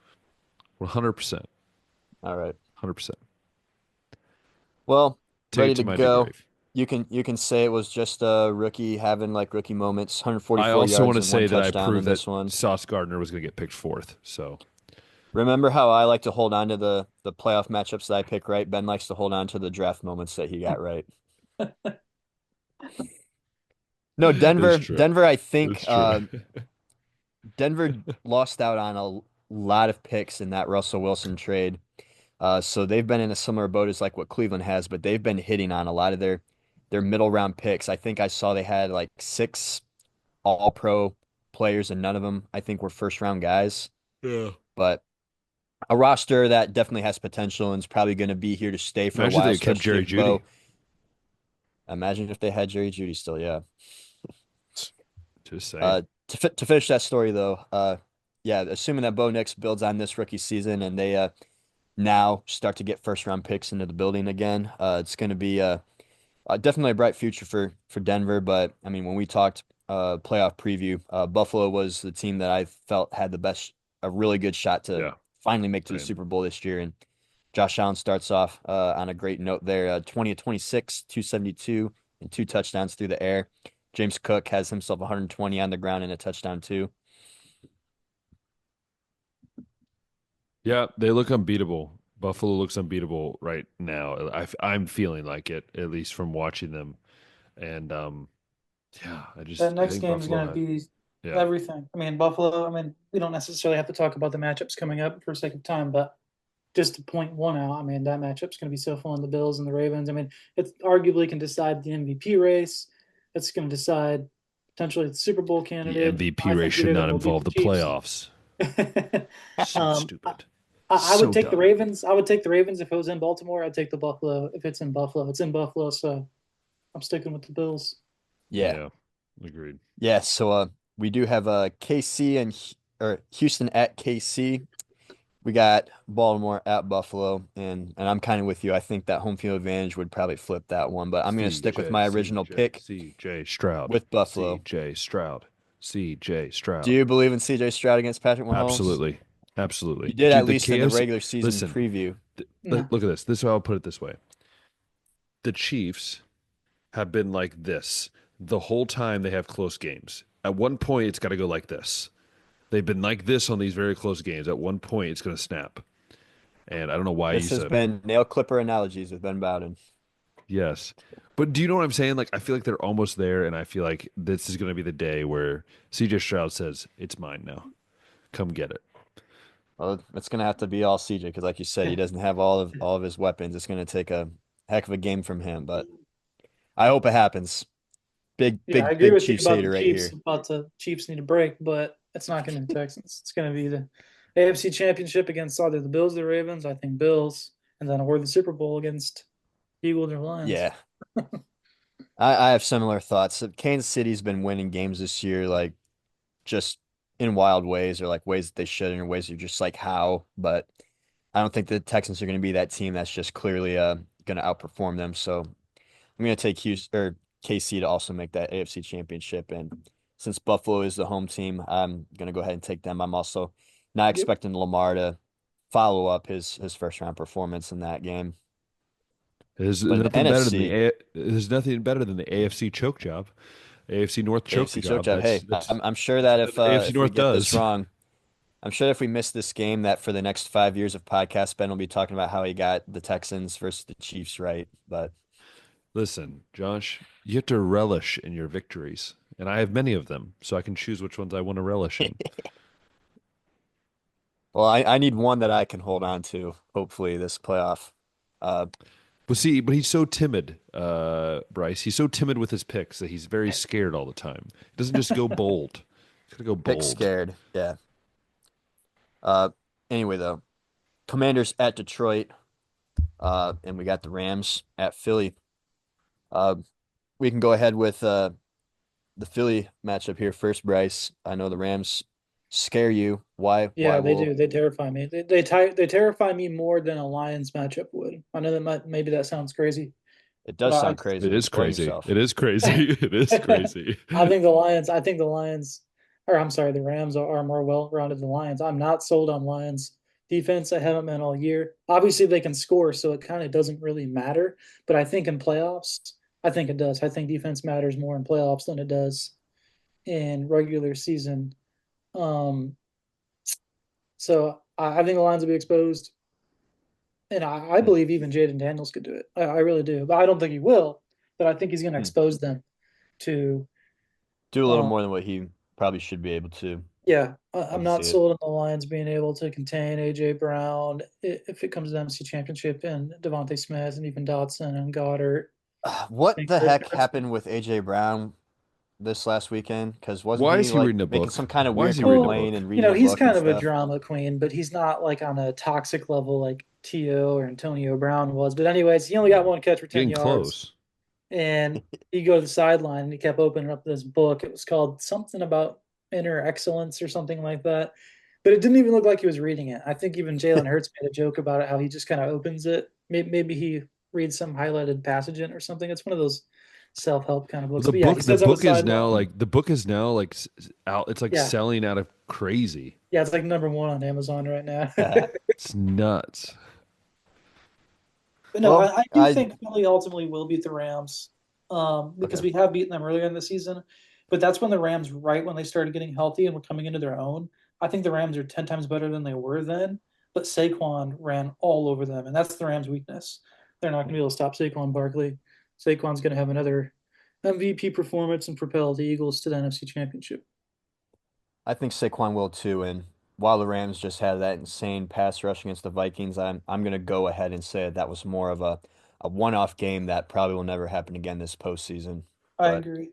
100%. All right. 100%. Well, Take ready it to to my new go. grave. You can say it was just a rookie having like rookie moments. I 144 also want yards to and one say that I touchdown in proved that this one. Sauce Gardner was going to get picked fourth. So Remember how I like to hold on to the playoff matchups that I pick right? Ben likes to hold on to the draft moments that he got right. No, It's true. Denver, I think It's true. Denver lost out on a lot of picks in that Russell Wilson trade. So they've been in a similar boat as like what Cleveland has, but they've been hitting on a lot of their middle round picks. I think I saw they had like six all pro players and none of them I think were first round guys. Yeah. But a roster that definitely has potential and is probably going to be here to stay for a Imagine while, they kept especially Jerry if Bo. Judy. Imagine if they had Jerry Judy still, yeah. Just saying. To finish that story though, yeah, assuming that Bo Nix builds on this rookie season and they now start to get first round picks into the building again, it's going to be definitely a bright future for Denver. But I mean, when we talked playoff preview, Buffalo was the team that I felt had a really good shot to Yeah. finally make to the Same. Super Bowl this year. And Josh Allen starts off on a great note there, 20 of 26, 272, and two touchdowns through the air. James Cook has himself 120 on the ground and a touchdown too. Yeah, they look unbeatable. Buffalo looks unbeatable right now. I'm feeling like it, at least from watching them. And yeah, That I next think game is going Buffalo to had, be yeah, everything. I mean, Buffalo. I mean, we don't necessarily have to talk about the matchups coming up for sake of time, but just to point one out, I mean, that matchup's going to be so fun. The Bills and the Ravens. I mean, it arguably can decide the MVP race. It's going to decide potentially the Super Bowl the candidate. MVP I race think should either of not them will beat involve the the Chiefs. playoffs. So I, stupid. I would So take the dumb. Ravens. I would take the Ravens if it was in Baltimore. I'd take the Buffalo if it's in Buffalo. It's in Buffalo, so I'm sticking with the Bills. Yeah, Yeah, agreed. yeah. So we do have KC or Houston at KC. We got Baltimore at Buffalo, and I'm kind of with you. I think that home field advantage would probably flip that one, but I'm going to stick with CJ, my original CJ, pick CJ Stroud, with Buffalo. CJ Stroud, CJ Do Stroud. you believe in CJ Stroud against Patrick Mahomes? Absolutely. You Absolutely. did Dude, at the least in the KFC, regular season listen, preview. No, look at this. This is how I'll put it this way. The Chiefs have been like this the whole time they have close games. At one point, it's got to go like this. They've been like this on these very close games. At one point, it's going to snap. And I don't know why you This has said been nail clipper analogies with Ben Bowden. yes. But do you know what I'm saying? Like, I feel like they're almost there, and I feel like this is going to be the day where CJ Stroud says, "It's mine now. Come get it." Well, it's going to have to be all CJ because, like you said, he doesn't have all of his weapons. It's going to take a heck of a game from him, but I hope it happens. Big, yeah, I big, agree big with you Chiefs about the hater right Chiefs. here. About the Chiefs need a break, but it's not going to be the Texans. It's going to be the AFC Championship against either the Bills or the Ravens. I think Bills, and then or the Super Bowl against Eagles or Lions. Yeah, I have similar thoughts. Kansas City's been winning games this year, like just in wild ways or like ways that they shouldn't or ways you're just like how. But I don't think the Texans are going to be that team that's just clearly going to outperform them. So I'm going to take Houston or KC to also make that AFC Championship. And since Buffalo is the home team, I'm going to go ahead and take them. I'm also not Yep. expecting Lamar to follow up his first round performance in that game. But in the NFC, There's nothing better than the AFC choke job, AFC North choke AFC choke job. job. Hey, That's I'm sure that what the AFC if we North get this does. wrong, I'm sure if we miss this game, that for the next 5 years of podcast, Ben will be talking about how he got the Texans versus the Chiefs right. But Listen, Josh, you have to relish in your victories, and I have many of them, so I can choose which ones I want to relish in. well, I need one that I can hold on to. Hopefully, this playoff. Uh, But see, but he's so timid, Brice. He's so timid with his picks that he's very scared all the time. He doesn't just go bold. He's gotta go pick bold. scared. Yeah. Uh, anyway, though, Commanders at Detroit, and we got the Rams at Philly. Uh, we can go ahead with the Philly matchup here first, Bryce. I know the Rams scare you. Why? Why Yeah, they do. will They terrify me. They terrify me more than a Lions matchup would. I know that maybe that sounds crazy, it but does sound It crazy? is Explain crazy. yourself. It is crazy. It is crazy. I think the Lions. I think the Lions, or I'm sorry, the Rams are more well-rounded than the Lions. I'm not sold on Lions defense. I haven't been all year. Obviously, they can score, so it kind of doesn't really matter. But I think in playoffs, I think it does. I think defense matters more in playoffs than it does in regular season. Um, So I think the lines will be exposed. And I Hmm. believe even Jaden Daniels could do it. I really do. But I don't think he will. But I think he's going to Hmm. expose them to, Do a little um, more than what he probably should be able to. yeah, I I'm can not see it. sold on the Lions being able to contain AJ Brown if it comes to the MC Championship and Devontae Smith and even Dotson and Goddard. What And the Chris heck Carson. happened with AJ Brown this last weekend? Because wasn't Why he is he like reading a making book? some kind of Why is weird he reading a Well, complaint book? and reading a he's book and kind of a stuff? drama queen, but he's not like on a toxic level like T.O. or Antonio Brown was. But anyways, he only got one catch for 10 Getting yards. close. And he'd go to the sideline and he kept opening up this book. It was called something about inner excellence or something like that. But it didn't even look like he was reading it. I think even Jalen Hurts made a joke about it, how he just kind of opens it. Maybe he reads some highlighted passage in it or something. It's one of those self-help kind of Well, books. But yeah, he the sits on the book is now sideline. like the book is now like out. It's like Yeah. selling out of crazy. Yeah, it's like number one on Amazon right now. It's nuts. But no, Well, I do think Philly ultimately will beat the Rams, because okay. we have beaten them earlier in the season. But that's when the Rams, right when they started getting healthy and were coming into their own. I think the Rams are 10 times better than they were then. But Saquon ran all over them, and that's the Rams' weakness. They're not going to be able to stop Saquon Barkley. Saquon's going to have another MVP performance and propel the Eagles to the NFC Championship. I think Saquon will too. And while the Rams just had that insane pass rush against the Vikings, I'm gonna go ahead and say that was more of a one-off game that probably will never happen again this postseason. I But agree.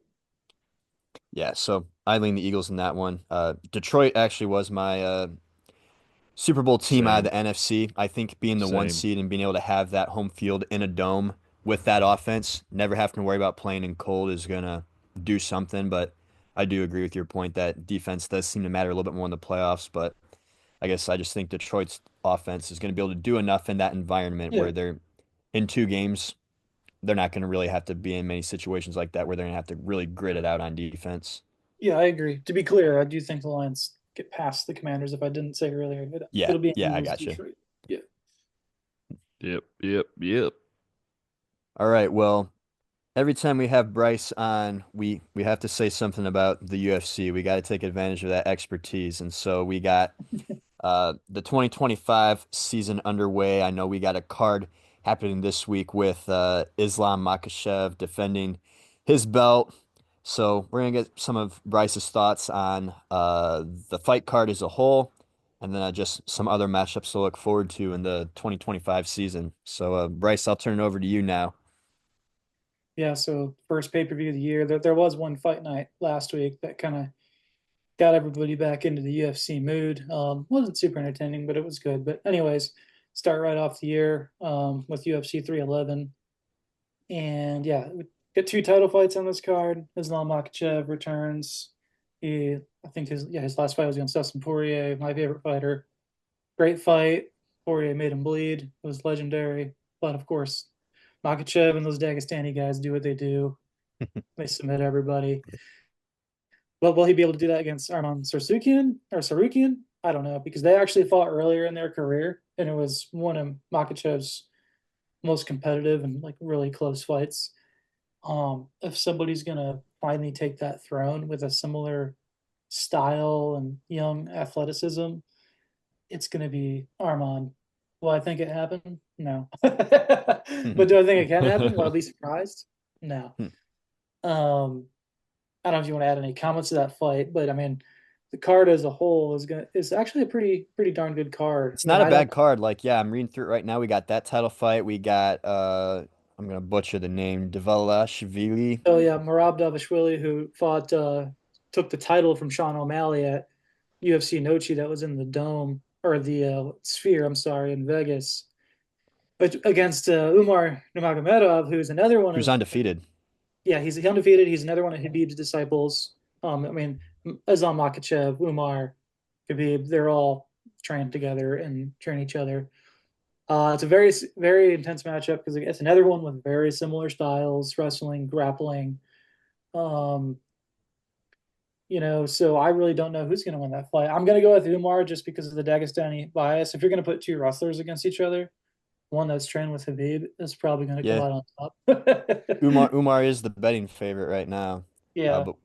yeah, so I lean the Eagles in that one. Detroit actually was my Super Bowl team out of Same. the NFC. I think being the one Same. seed and being able to have that home field in a dome with that offense, never having to worry about playing in cold is gonna do something. But I do agree with your point that defense does seem to matter a little bit more in the playoffs. But I guess I just think Detroit's offense is going to be able to do enough in that environment Yeah. where they're in two games. They're not going to really have to be in many situations like that where they're going to have to really grit it out on defense. Yeah, I agree. To be clear, I do think the Lions get past the Commanders. If I didn't say earlier, Yeah, it'll be an yeah, I Eagles got you. Detroit. Yeah. Yep. Yep. Yep. All right, well, every time we have Brice on, we have to say something about the UFC. We got to take advantage of that expertise. And so we got the 2025 season underway. I know we got a card happening this week with Islam Makhachev defending his belt. So we're gonna get some of Bryce's thoughts on the fight card as a whole, and then just some other matchups to look forward to in the 2025 season. So Bryce, I'll turn it over to you now. Yeah. So first pay per view of the year. There was one fight night last week that kind of got everybody back into the UFC mood. Wasn't super entertaining, but it was good. But anyways, start right off the year with UFC 311, and yeah, we get two title fights on this card. Islam Makhachev returns. I think his last fight was against Dustin Poirier, my favorite fighter. Great fight. Poirier made him bleed. It was legendary. But of course, Makachev and those Dagestani guys do what they do. They submit everybody. But will he be able to do that against Arman Sarsukian or Sarukian? I don't know, because they actually fought earlier in their career, and it was one of Makachev's most competitive and like really close fights. If somebody's gonna finally take that throne with a similar style and young athleticism, it's going to be Armand. Will I think it happened? No. But do I think it can happen? Will I be surprised? No. Um, I don't know if you want to add any comments to that fight, but I mean, the card as a whole is actually a pretty darn good card. It's I mean, not a I don't. bad card. Like, yeah, I'm reading through it right now. We got that title fight. We got I'm gonna butcher the name, Dvalishvili. Oh yeah, Marab Davishvili, who fought took the title from Sean O'Malley at UFC Nochi that was in the dome or the Sphere. I'm sorry, in Vegas, but against Umar Nurmagomedov, who's another one Who's of undefeated. yeah, he's undefeated. He's another one of Habib's disciples. I mean, Islam Makhachev, Umar, Habib, they're all trained together and train each other. It's a very intense matchup because it's another one with very similar styles, wrestling, grappling. Um, so I really don't know who's going to win that fight. I'm going to go with Umar just because of the Dagestani bias. If you're going to put two wrestlers against each other, one that's trained with Habib is probably going to come Yeah, out on top. Umar is the betting favorite right now. Yeah. But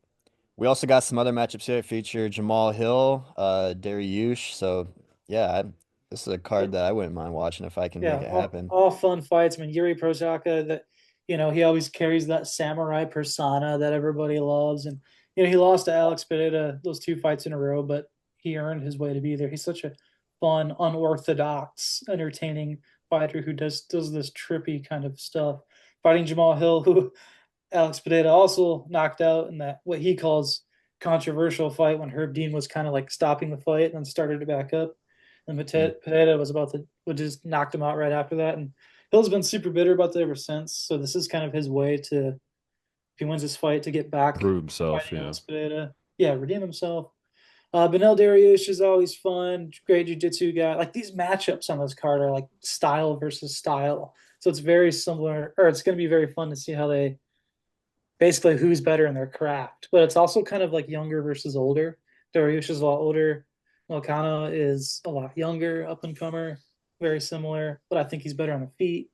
we also got some other matchups here that feature Jamal Hill, Dariush. So Yeah, this is a card that I wouldn't mind watching if I can make Yeah, it happen. all fun fights. I mean, Yuri Prochazka, that he always carries that samurai persona that everybody loves, and he lost to Alex Pereira those two fights in a row, but he earned his way to be there. He's such a fun, unorthodox, entertaining fighter who does this trippy kind of stuff. Fighting Jamal Hill, who Alex Pereira also knocked out in that what he calls controversial fight when Herb Dean was kind of like stopping the fight and then started it back up. And Mm. Pereira was about to would just knocked him out right after that. And Hill's been super bitter about that ever since. So this is kind of his way to, if he wins this fight, to get back Prove himself. fighting Yeah. Alex Pereira. Yeah, redeem himself. Benel Dariush is always fun. Great jiu-jitsu guy. Like these matchups on this card are like style versus style. So it's very similar, or it's going to be very fun to see how they basically who's better in their craft. But it's also kind of like younger versus older. Dariush is a lot older. Molcano is a lot younger, up and comer, very similar, but I think he's better on the feet.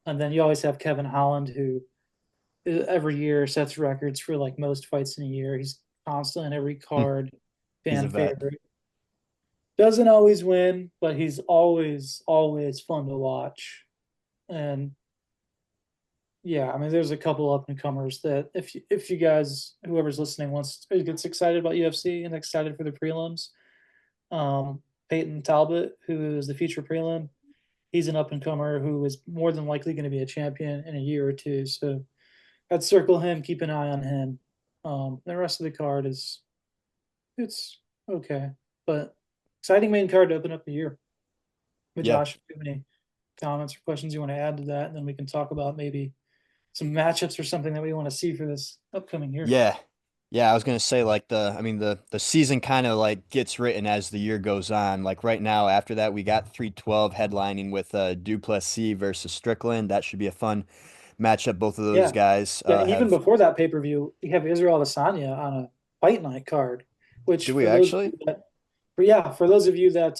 And then you always have Kevin Holland, who every year sets records for like most fights in a year. He's constant in every Hmm. card, He's a fan vet. favorite. Doesn't always win, but he's always fun to watch. And yeah, I mean, there's a couple up and comers that if you guys, whoever's listening, wants gets excited about UFC and excited for the prelims, Peyton Talbot, who is the feature prelim, he's an up and comer who is more than likely going to be a champion in a year or two. So I'd circle him, keep an eye on him. The rest of the card is it's okay, but exciting main card to open up the year. But Yeah. Josh, if you have any comments or questions you want to add to that, and then we can talk about maybe some matchups or something that we want to see for this upcoming year. Yeah. Yeah, I was gonna say like I mean the season kind of like gets written as the year goes on. Like right now, after that, we got 312 headlining with Duplessis versus Strickland. That should be a fun matchup. Both of those Yeah. guys Yeah, and even have. before that pay-per-view, you have Israel Adesanya on a fight night card, which Do we for those of actually? you that, for those of you that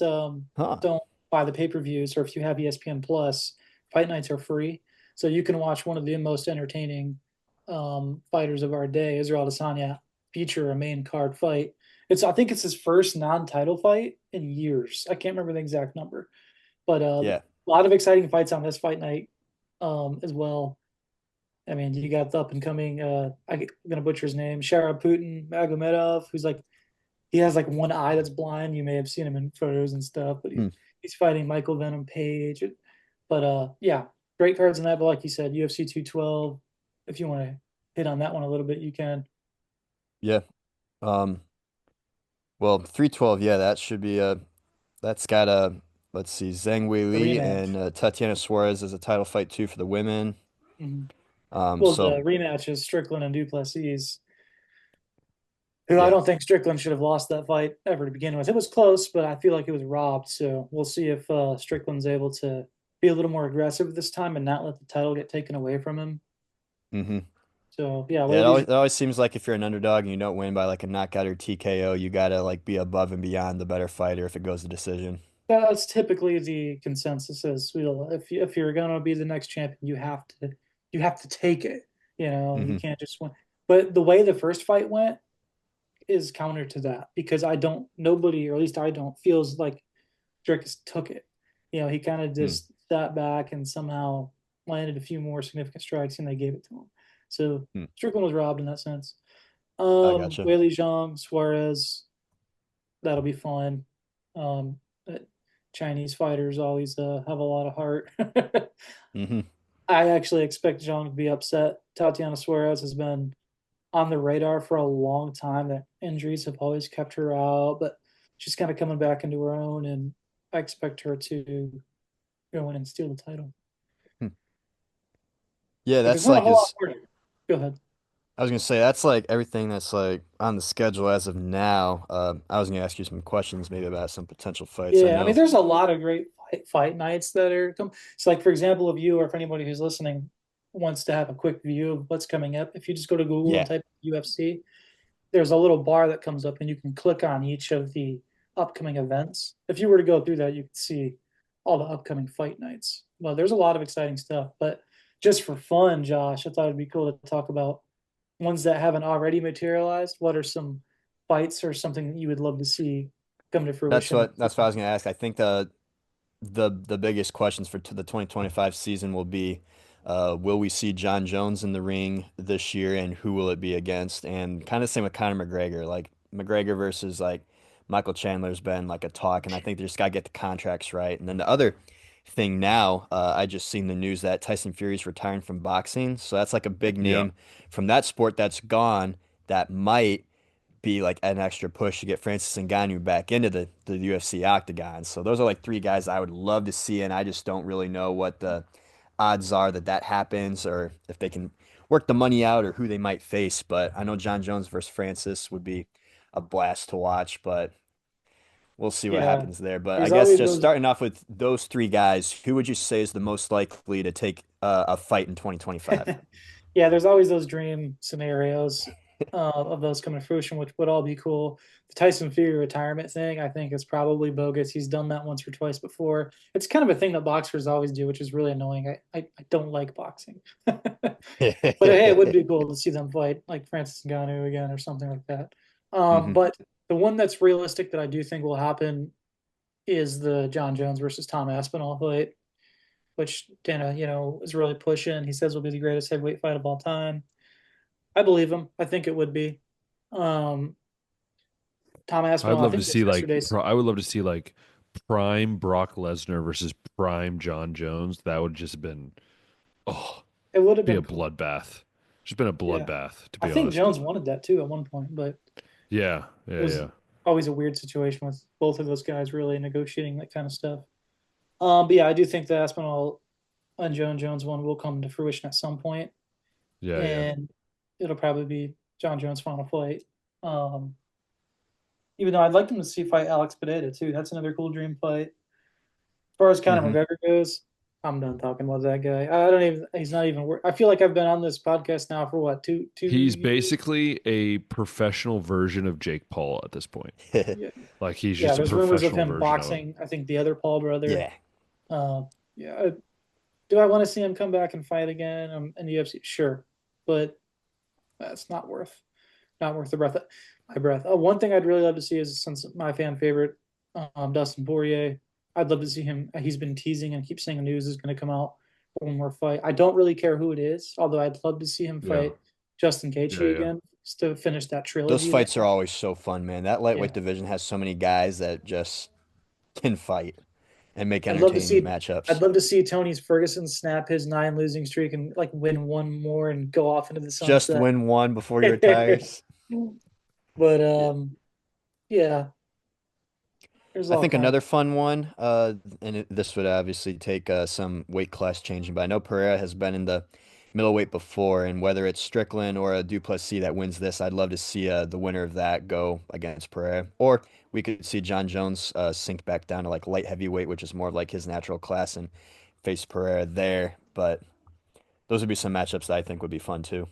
Huh. don't buy the pay-per-views, or if you have ESPN Plus, fight nights are free, so you can watch one of the most entertaining fighters of our day, Israel Adesanya, feature a main card fight. I think it's his first non-title fight in years. I can't remember the exact number, but Yeah. a lot of exciting fights on this fight night as well. I mean, you got the up and coming. I'm gonna butcher his name, Putin Magomedov, who's like he has like one eye that's blind. You may have seen him in photos and stuff, but Hmm. he's fighting Michael Venom Page. But yeah, great cards in that. But like you said, UFC 212. If you want to hit on that one a little bit, you can. Yeah. Um. Well, 312. Yeah, that should be a. That's got a. Let's see, Zhang The Weili and rematch. Tatiana Suarez as a title fight too for the women. Mhm. Well, So the rematch is Strickland and Duplessis, who I yeah. don't think Strickland should have lost that fight ever to begin with. It was close, but I feel like it was robbed. So we'll see if Strickland's able to be a little more aggressive this time and not let the title get taken away from him. Hmm. So yeah, Yeah, ladies, it always seems like if you're an underdog and you don't win by like a knockout or TKO, you gotta like be above and beyond the better fighter if it goes to decision. that's typically the consensus is if you're gonna be the next champion, you have to take it. You Hmm. can't just win. But the way the first fight went is counter to that because I don't nobody, or at least I don't, feels like Drickus took it. He kind of Hmm. just sat back and somehow landed a few more significant strikes and they gave it to him. So Hmm. Strickland was robbed in that sense. I gotcha. Weili Zhang, Suarez, that'll be fun. Um, Chinese fighters always have a lot of heart. Hmm. I actually expect Zhang to be upset. Tatiana Suarez has been on the radar for a long time. That injuries have always kept her out, but she's kind of coming back into her own, and I expect her to go in and steal the title. Yeah, But there's that's not a like whole lot is more. Go ahead. I was gonna say that's like everything that's like on the schedule as of now. I was gonna ask you some questions maybe about some potential fights. I Yeah, I mean, know. there's a lot of great fight nights that are come. So, like for example, if you or if anybody who's listening wants to have a quick view of what's coming up, if you just go to Google and Yeah. type UFC, there's a little bar that comes up, and you can click on each of the upcoming events. If you were to go through that, you could see all the upcoming fight nights. Well, there's a lot of exciting stuff, but just for fun, Josh, I thought it'd be cool to talk about ones that haven't already materialized. What are some fights or something that you would love to see come to fruition. That's what I was going to ask. I think the biggest questions for the 2025 season will be, will we see John Jones in the ring this year, and who will it be against? And kind of same with Conor McGregor, like McGregor versus like Michael Chandler's been like a talk, and I think they just got to get the contracts right. And then the other thing now, I just seen the news that Tyson Fury's retiring from boxing, so that's like a big Yeah. name from that sport that's gone that might be like an extra push to get Francis Ngannou back into the UFC octagon. So those are like three guys I would love to see, and I just don't really know what the odds are that that happens, or if they can work the money out, or who they might face. But I know John Jones versus Francis would be a blast to watch, but we'll see what Yeah, happens there. But I there's guess always just those. starting off with those three guys, who would you say is the most likely to take a fight in 2025? Yeah, there's always those dream scenarios of those coming to fruition, which would all be cool. The Tyson Fury retirement thing, I think, is probably bogus. He's done that once or twice before. It's kind of a thing that boxers always do, which is really annoying. I don't like boxing, but hey, it would be cool to see them fight like Francis Ngannou again or something like that. hmm But the one that's realistic that I do think will happen is the John Jones versus Tom Aspinall fight, which Dana, is really pushing. He says will be the greatest heavyweight fight of all time. I believe him. I think it would be. Um, Tom I'd Aspinall, I love to think just see yesterday, I would love to see like prime Brock Lesnar versus prime John Jones. That would just have been oh, it would have be a been cool. bloodbath. Just been a Yeah. bloodbath, to I be think honest. Jones wanted that too at one point, but Yeah, it yeah, was yeah. always a weird situation with both of those guys really negotiating that kind of stuff. But yeah, I do think the Aspinall and Jones one will come to fruition at some point, Yeah, yeah. and it'll probably be John Jones' final fight. Um, Even though I'd like them to see fight Alex Pineda too. That's another cool dream fight. As far as Conor hmm McGregor goes, I'm done talking about that guy. I don't even. He's not even. I feel like I've been on this podcast now for what two He's years. basically a professional version of Jake Paul at this point. Yeah, Like he's yeah. just a There's rumors of professional him version of him. boxing. I think the other Paul brother. Yeah. Uh, yeah. Do I want to see him come back and fight again in the UFC? Sure, but that's not worth the breath. My breath. One thing I'd really love to see is since my fan favorite, Dustin Poirier. I'd love to see him. He's been teasing and keeps saying news is going to come out for one more fight. I don't really care who it is, although I'd love to see him Yeah, fight Justin yeah, Gaethje yeah. again just to finish that Those trilogy. That fights are always so fun, man. That lightweight yeah, division has so many guys that just can fight and make I'd love to entertaining see. I'd matchups. love to see Tony's Ferguson snap his 9 losing streak and like win one more and go off into the Just sunset. win one before he retires. But Yeah. yeah, there's I all think kinds. another fun one, this would obviously take some weight class changing, but I know Pereira has been in the middleweight before, and whether it's Strickland or a Duplessis that wins this, I'd love to see the winner of that go against Pereira. Or we could see John Jones sink back down to like light heavyweight, which is more of like his natural class, and face Pereira there. But those would be some matchups that I think would be fun too.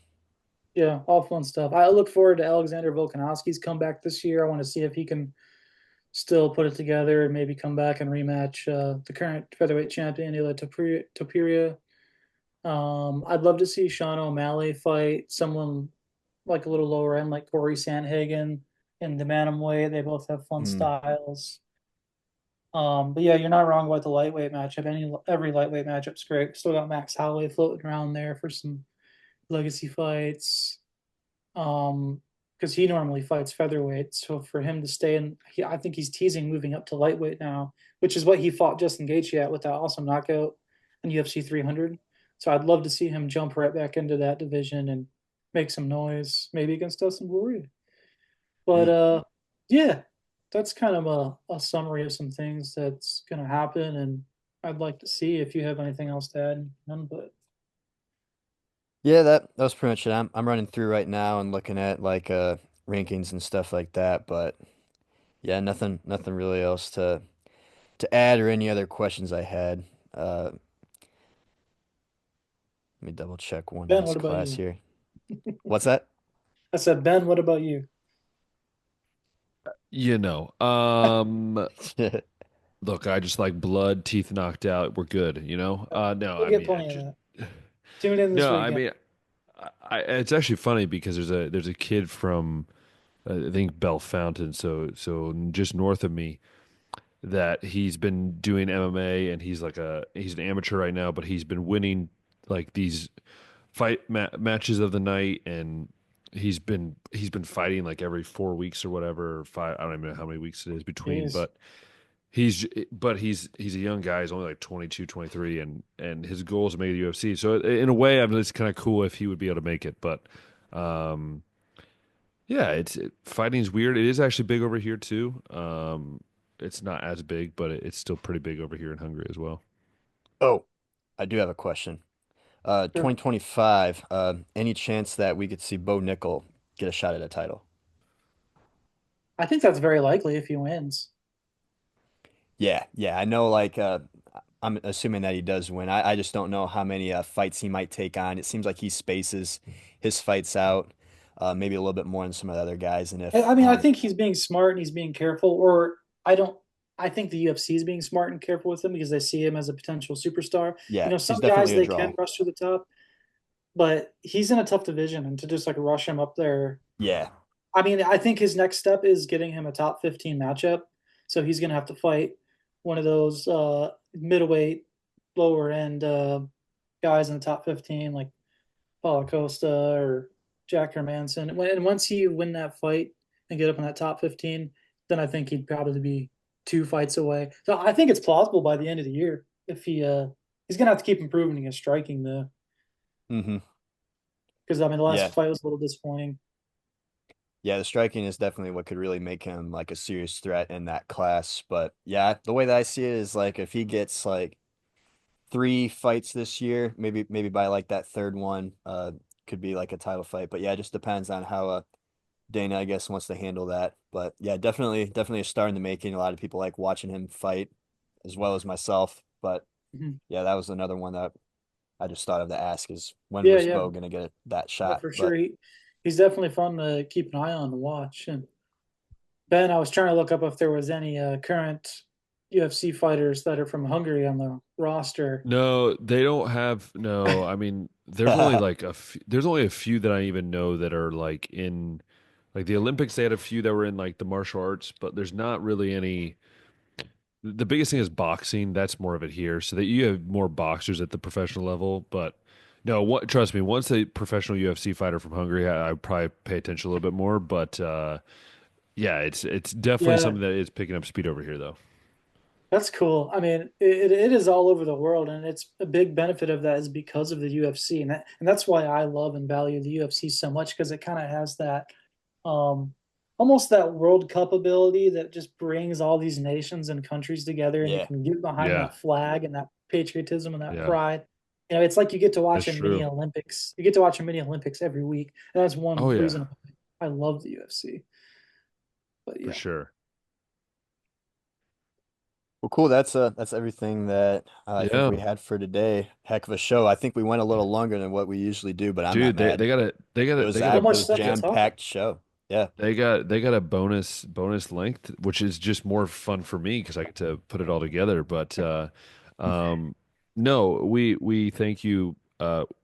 Yeah, all fun stuff. I look forward to Alexander Volkanovski's comeback this year. I want to see if he can still put it together and maybe come back and rematch the current featherweight champion, Ila Topuria. I'd love to see Sean O'Malley fight someone like a little lower end, like Corey Sandhagen in the bantamweight. They both have fun Mm, styles. But yeah, you're not wrong about the lightweight matchup. Every lightweight matchup's great. Still got Max Holloway floating around there for some legacy fights. Because he normally fights featherweight. So for him to stay in, I think he's teasing moving up to lightweight now, which is what he fought Justin Gaethje at with that awesome knockout in UFC 300. So I'd love to see him jump right back into that division and make some noise, maybe against Dustin Poirier. But mm. yeah, that's kind of a summary of some things that's going to happen, and I'd like to see if you have anything else to add. None, but Yeah, that was pretty much it. I'm running through right now and looking at like rankings and stuff like that, but yeah, nothing really else to add or any other questions I had. Let me double check one Ben, what last about class you? here. What's that? I said, Ben, what about you? You know, look, I just like blood, teeth knocked out. We're good, you know? No, We'll I get mean, I plenty of just, that. Tune in this no, I weekend. mean, it's actually funny because there's a kid from I think Bellefontaine, so just north of me, that he's been doing MMA and he's an amateur right now, but he's been winning like these matches of the night, and he's been fighting like every 4 weeks or whatever, or five. I don't even know how many weeks it is between, Jeez. but he's a young guy. He's only like 22, 23, and his goal is to make the UFC. So in a way, I mean, it's kind of cool if he would be able to make it, but um, yeah, fighting's weird. It is actually big over here too. It's not as big, but it's still pretty big over here in Hungary as well. Oh, I do have a question. Sure. 2025, any chance that we could see Bo Nickel get a shot at a title? I think that's very likely if he wins. Yeah, yeah, I know. Like, I'm assuming that he does win. I just don't know how many fights he might take on. It seems like he spaces his fights out, maybe a little bit more than some of the other guys. And if, I mean, I think he's being smart and he's being careful. Or I don't. I think the UFC is being smart and careful with him because they see him as a potential superstar. You yeah, know, he's some definitely guys a they draw. can rush to the top, but he's in a tough division, and to just like rush him up there. Yeah, I mean, I think his next step is getting him a top 15 matchup. So he's gonna have to fight one of those middleweight, lower end guys in the top 15, like Paulo Costa or Jack Hermanson. And once you win that fight and get up in that top 15, then I think he'd probably be 2 fights away. So I think it's plausible by the end of the year if he's gonna have to keep improving his striking though, hmm because I mean the yeah, last fight was a little disappointing. yeah. The striking is definitely what could really make him like a serious threat in that class. But yeah, the way that I see it is like if he gets like 3 fights this year, maybe by like that third one, could be like a title fight. But yeah, it just depends on how Dana, I guess, wants to handle that. But yeah, definitely a star in the making. A lot of people like watching him fight, as well as myself. But Mhm. yeah, that was another one that I just thought of to ask is when Yeah, was yeah, Bo gonna get that yeah, shot? for sure. But He's definitely fun to keep an eye on to watch. And Ben, I was trying to look up if there was any current UFC fighters that are from Hungary on the roster. No, they don't have. No, I mean, there's only a few that I even know that are like in like the Olympics. They had a few that were in like the martial arts, but there's not really any. The biggest thing is boxing. That's more of it here, so that you have more boxers at the professional level. But no, trust me, once a professional UFC fighter from Hungary, I'd probably pay attention a little bit more. But yeah, it's definitely Yeah, something that is picking up speed over here, though. that's cool. I mean, it is all over the world, and it's a big benefit of that is because of the UFC, and that's why I love and value the UFC so much because it kind of has that um, almost that World Cup ability that just brings all these nations and countries together, and you yeah, can get behind Yeah, that flag and that patriotism and that yeah, pride. You know, it's like you get to that's watch a mini true. Olympics. You get to watch a mini Olympics every week, and that's Oh one yeah, reason I love the UFC. But for yeah, sure. well, cool. That's everything that I think Yeah. we had for today. Heck of a show. I think we went a little longer than what we usually do, but I'm not Dude, they mad. they got a they got It a was they got so a it much was stuff to talk about. jam-packed show. Yeah. they got a bonus length, which is just more fun for me because I get to put it all together. But um, no, we thank you.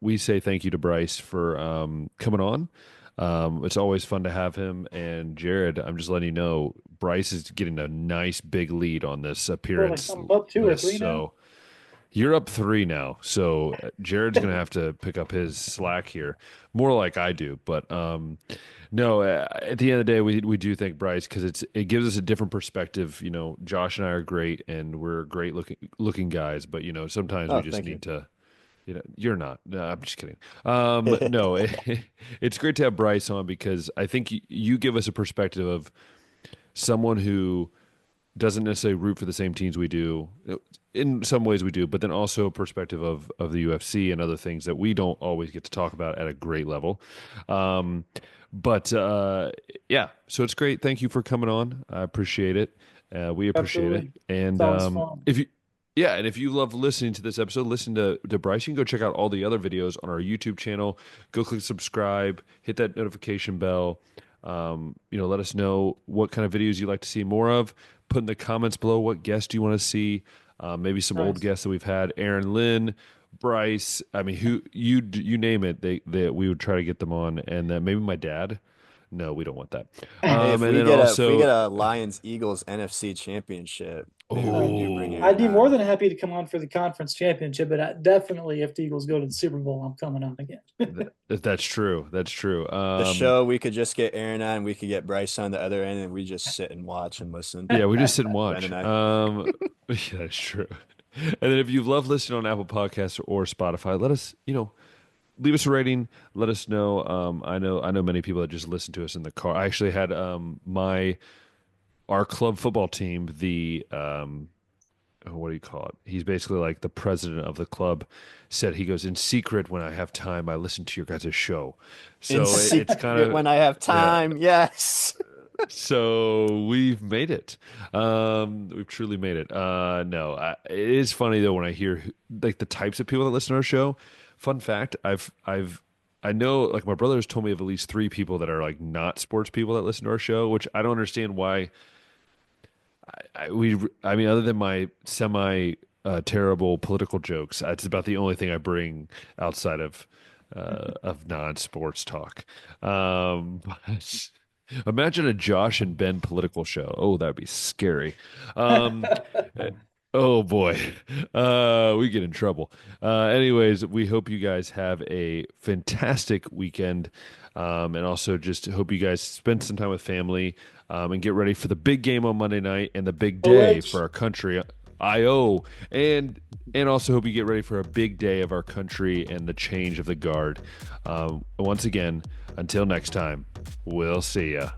We say thank you to Brice for coming on. It's always fun to have him. And Jared, I'm just letting you know, Brice is getting a nice big lead on this Or like appearance I'm up 2 or 3 list. now. So you're up three now, so Jared's gonna have to pick up his slack here, more like I do. But no, at the end of the day, we do thank Brice because it gives us a different perspective. You know, Josh and I are great, and we're great looking guys. But you know, sometimes we Oh, just thank you. need to. You know, you're not. No, I'm just kidding. No, it's great to have Brice on because I think you give us a perspective of someone who doesn't necessarily root for the same teams we do. In some ways we do, but then also a perspective of the UFC and other things that we don't always get to talk about at a great level. Um, but yeah, so it's great. Thank you for coming on. I appreciate it. We appreciate it. Absolutely, it's And always fun. if you yeah, and if you love listening to this episode, listen to Brice. You can go check out all the other videos on our YouTube channel. Go click subscribe, hit that notification bell. Let us know what kind of videos you'd like to see more of. Put in the comments below what guests do you want to see. Maybe some old Nice. guests that we've had, Aaron Lynn, Brice. I mean, who you name it, they we would try to get them on, and maybe my dad. No, we don't want that. Hey, And then if we also, get a Lions Eagles NFC Championship, maybe we do bring oh, I'd Aaron be more on. than happy to come on for the conference championship, but definitely if the Eagles go to the Super Bowl, I'm coming on again. that's true. That's true. The show, we could just get Aaron on, we could get Brice on the other end, and we just sit and watch and listen. Yeah, we just sit and Ben watch. and I. Yeah, that's true. And then if you love listening on Apple Podcasts or Spotify, let us, leave us a rating. Let us know. I know many people that just listen to us in the car. I actually had our club football team, the what do you call it? He's basically like the president of the club. Said he goes in secret when I have time. I listen to your guys' show. In So it's kind secret of when I have yeah. time, yes. So we've made it. We've truly made it. No, it is funny though when I hear like the types of people that listen to our show. Fun fact: I know like my brother has told me of at least 3 people that are like not sports people that listen to our show, which I don't understand why. I mean, other than my semi terrible political jokes, that's about the only thing I bring outside of non-sports talk. But imagine a Josh and Ben political show. Oh, that'd be scary. Um, oh boy, we get in trouble. Anyways, we hope you guys have a fantastic weekend. And also just hope you guys spend some time with family and get ready for the big game on Monday night and the big day for OH. our country. IO and also hope you get ready for a big day of our country and the change of the guard. Once again, until next time, we'll see ya.